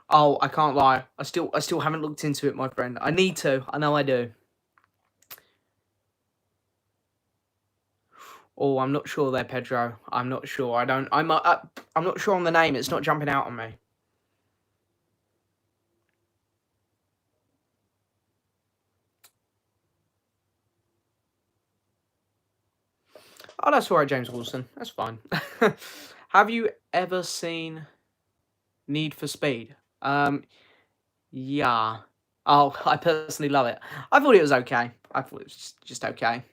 [SPEAKER 1] Oh, I can't lie. I still haven't looked into it, my friend. I need to. I know I do. Oh, I'm not sure there, Pedro. I'm not sure. I'm not sure on the name. It's not jumping out on me. Oh, that's all right, James Wilson. That's fine. Have you ever seen Need for Speed? Yeah. Oh, I personally love it. I thought it was okay. I thought it was just okay.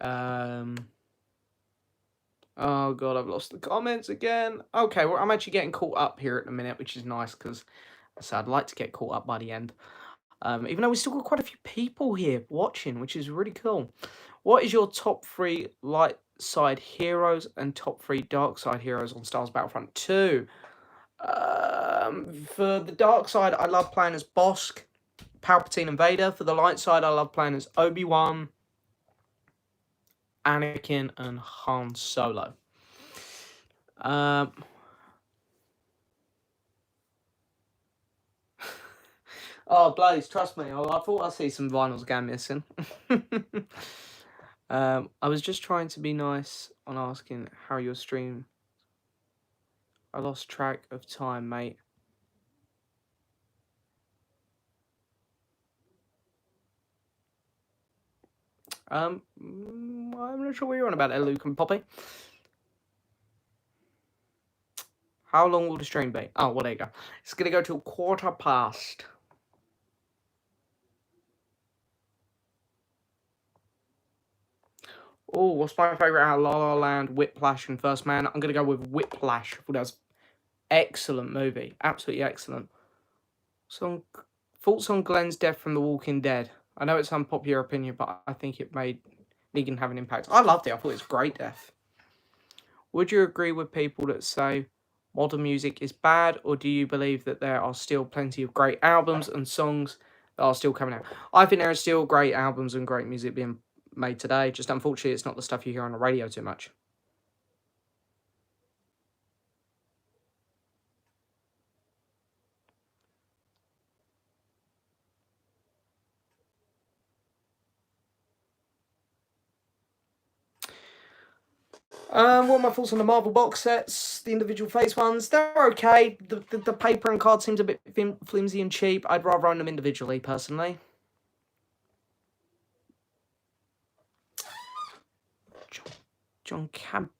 [SPEAKER 1] Oh god, I've lost the comments again. Okay, well, I'm actually getting caught up here at the minute, which is nice because I'd like to get caught up by the end. Even though we still got quite a few people here watching, which is really cool. What is your top 3 light side heroes and top 3 dark side heroes on Star Wars Battlefront 2? For the dark side, I love playing as Bosk, Palpatine, and Vader. For the light side, I love playing as Obi-Wan, Anakin, and Han Solo. Oh, Blaze, trust me. I thought I'd see some vinyls again missing. I was just trying to be nice on asking how your stream. I lost track of time, mate. I'm not sure what you're on about there, Luke and Poppy. How long will the stream be? Oh, well, there you go. It's going to go till 1:15. Oh, what's my favourite out of La La Land, Whiplash, and First Man? I'm going to go with Whiplash. I thought that was excellent movie. Absolutely excellent. Thoughts on Glenn's death from The Walking Dead? I know it's unpopular opinion, but I think it made Negan have an impact. I loved it. I thought it was a great death. Would you agree with people that say modern music is bad, or do you believe that there are still plenty of great albums and songs that are still coming out? I think there are still great albums and great music being made today. Just unfortunately, it's not the stuff you hear on the radio too much. What are my thoughts on the Marvel box sets? The individual face ones, they're okay. The paper and card seems a bit flimsy and cheap. I'd rather own them individually, personally. John Camp.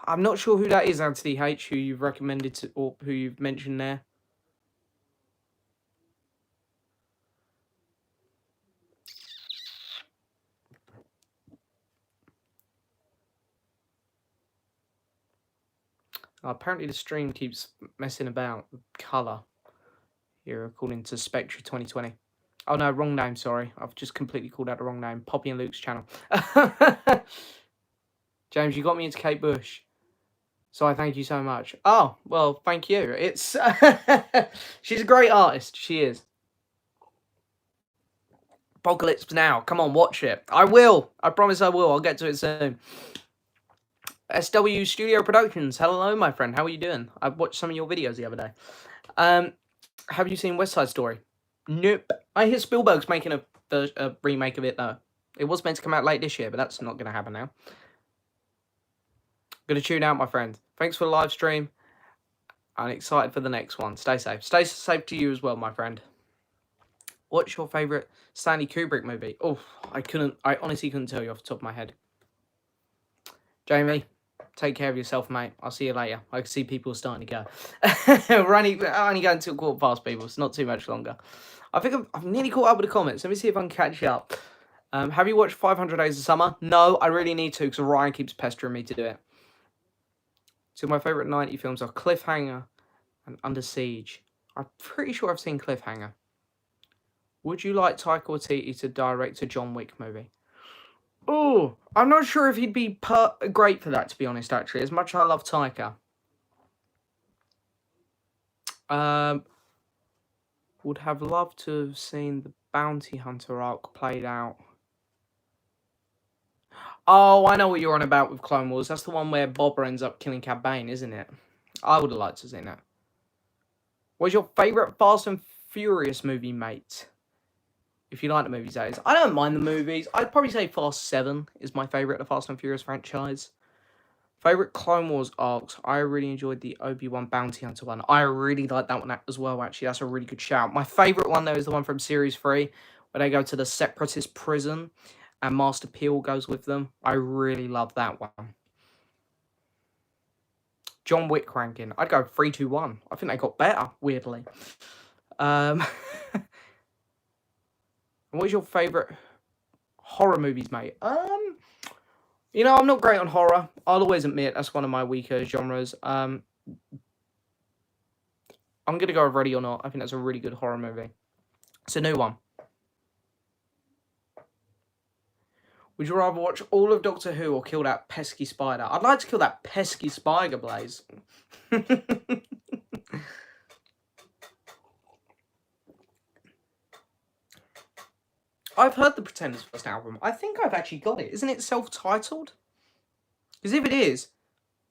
[SPEAKER 1] I'm not sure who that is, Anthony H, who you've recommended to, or who you've mentioned there. Apparently the stream keeps messing about with colour here, according to Spectre 2020. Oh no, wrong name, sorry. I've just completely called out the wrong name. Poppy and Luke's channel. James, you got me into Kate Bush. So I thank you so much. Oh, well, thank you. It's she's a great artist. She is. Apocalypse Now. Come on, watch it. I will. I promise I will. I'll get to it soon. SW Studio Productions. Hello, my friend. How are you doing? I watched some of your videos the other day. Have you seen West Side Story? Nope. I hear Spielberg's making a remake of it, though. It was meant to come out late this year, but that's not going to happen now. Going to tune out, my friend. Thanks for the live stream. I'm excited for the next one. Stay safe. Stay safe to you as well, my friend. What's your favourite Stanley Kubrick movie? Oh, I honestly couldn't tell you off the top of my head. Jamie, take care of yourself, mate. I'll see you later. I can see people starting to go. We're only going till 1:15, people. It's not too much longer. I think I've nearly caught up with the comments. Let me see if I can catch up. Have you watched 500 Days of Summer? No, I really need to because Ryan keeps pestering me to do it. So my favourite 90 films are Cliffhanger and Under Siege. I'm pretty sure I've seen Cliffhanger. Would you like Taika Waititi to direct a John Wick movie? Oh, I'm not sure if he'd be great for that, to be honest, actually, as much as I love Taika. Would have loved to have seen the Bounty Hunter arc played out. Oh, I know what you're on about with Clone Wars. That's the one where Boba ends up killing Cad Bane, isn't it? I would have liked to have seen that. What's your favourite Fast and Furious movie, mate? If you like the movies, that is. I don't mind the movies. I'd probably say Fast 7 is my favourite of the Fast and Furious franchise. Favourite Clone Wars arcs? I really enjoyed the Obi-Wan Bounty Hunter one. I really like that one as well, actually. That's a really good shout. My favourite one, though, is the one from Series 3, where they go to the Separatist prison, and Master Peel goes with them. I really love that one. John Wick ranking. I'd go 3, 2, 1. I think they got better, weirdly. What is your favourite horror movies, mate? You know, I'm not great on horror. I'll always admit that's one of my weaker genres. I'm going to go with Ready or Not. I think that's a really good horror movie. It's a new one. Would you rather watch all of Doctor Who or kill that pesky spider? I'd like to kill that pesky spider, Blaze. I've heard the Pretenders' first album. I think I've actually got it. Isn't it self-titled? Because if it is,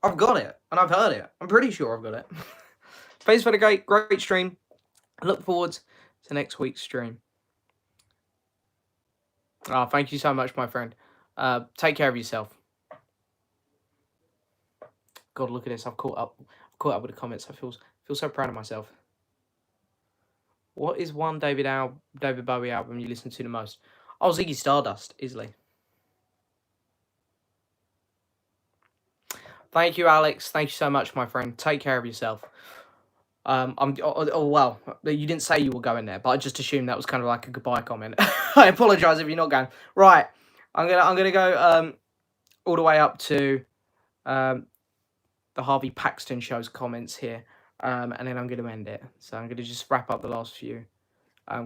[SPEAKER 1] I've got it. And I've heard it. I'm pretty sure I've got it. Thanks for the great stream. I look forward to next week's stream. Oh, thank you so much, my friend. Take care of yourself. God, look at this. I've caught up with the comments. I feel so proud of myself. What is one David Bowie album you listen to the most? Oh, Ziggy Stardust, easily. Thank you, Alex. Thank you so much, my friend. Take care of yourself. Well, you didn't say you were going there, but I just assumed that was kind of like a goodbye comment. I apologise if you're not going. Right, I'm gonna go all the way up to the Harvey Paxton Show's comments here, and then I'm gonna end it. So I'm gonna just wrap up the last few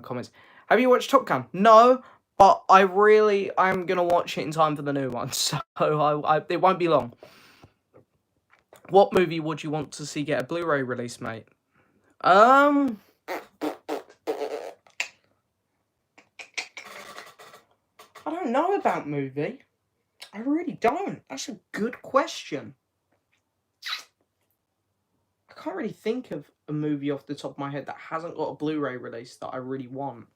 [SPEAKER 1] comments. Have you watched Top Gun? No, but I'm gonna watch it in time for the new one, so it won't be long. What movie would you want to see get a Blu-ray release, mate? I don't know about movie. I really don't. That's a good question. I can't really think of a movie off the top of my head that hasn't got a Blu-ray release that I really want.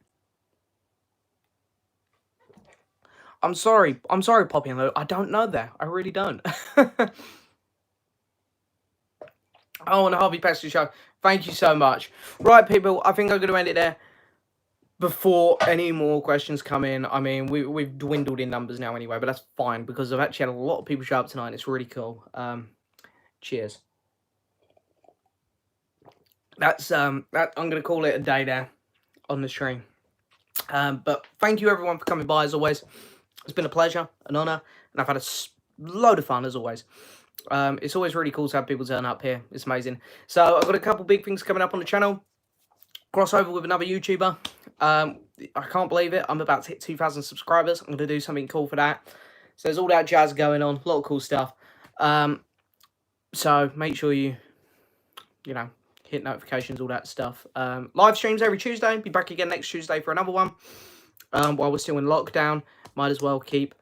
[SPEAKER 1] I'm sorry, Poppy and Lou. I don't know that. I really don't. Oh, and the Harvey Paxton Show. Thank you so much. Right, people, I think I'm going to end it there before any more questions come in. I mean, we've dwindled in numbers now anyway, but that's fine because I've actually had a lot of people show up tonight. It's really cool. Cheers. That's I'm going to call it a day there on the stream. But thank you everyone for coming by as always. It's been a pleasure, an honour, and I've had a load of fun as always. It's always really cool to have people turn up here. It's amazing. So I've got a couple big things coming up on the channel. Crossover with another YouTuber. I can't believe it. I'm about to hit 2,000 subscribers. I'm going to do something cool for that. So there's all that jazz going on. A lot of cool stuff. So make sure you know, hit notifications, all that stuff. Live streams every Tuesday. Be back again next Tuesday for another one. While we're still in lockdown, might as well keep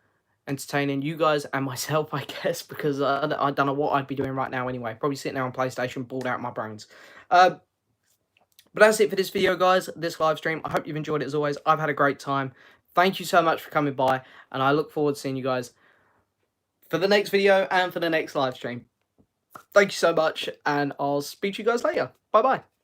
[SPEAKER 1] entertaining you guys and myself, I guess, because I don't know what I'd be doing right now anyway. Probably sitting there on PlayStation, bored out my brains. But that's it for this video, guys, this live stream. I hope you've enjoyed it as always. I've had a great time. Thank you so much for coming by, and I look forward to seeing you guys for the next video and for the next live stream. Thank you so much, and I'll speak to you guys later. Bye-bye.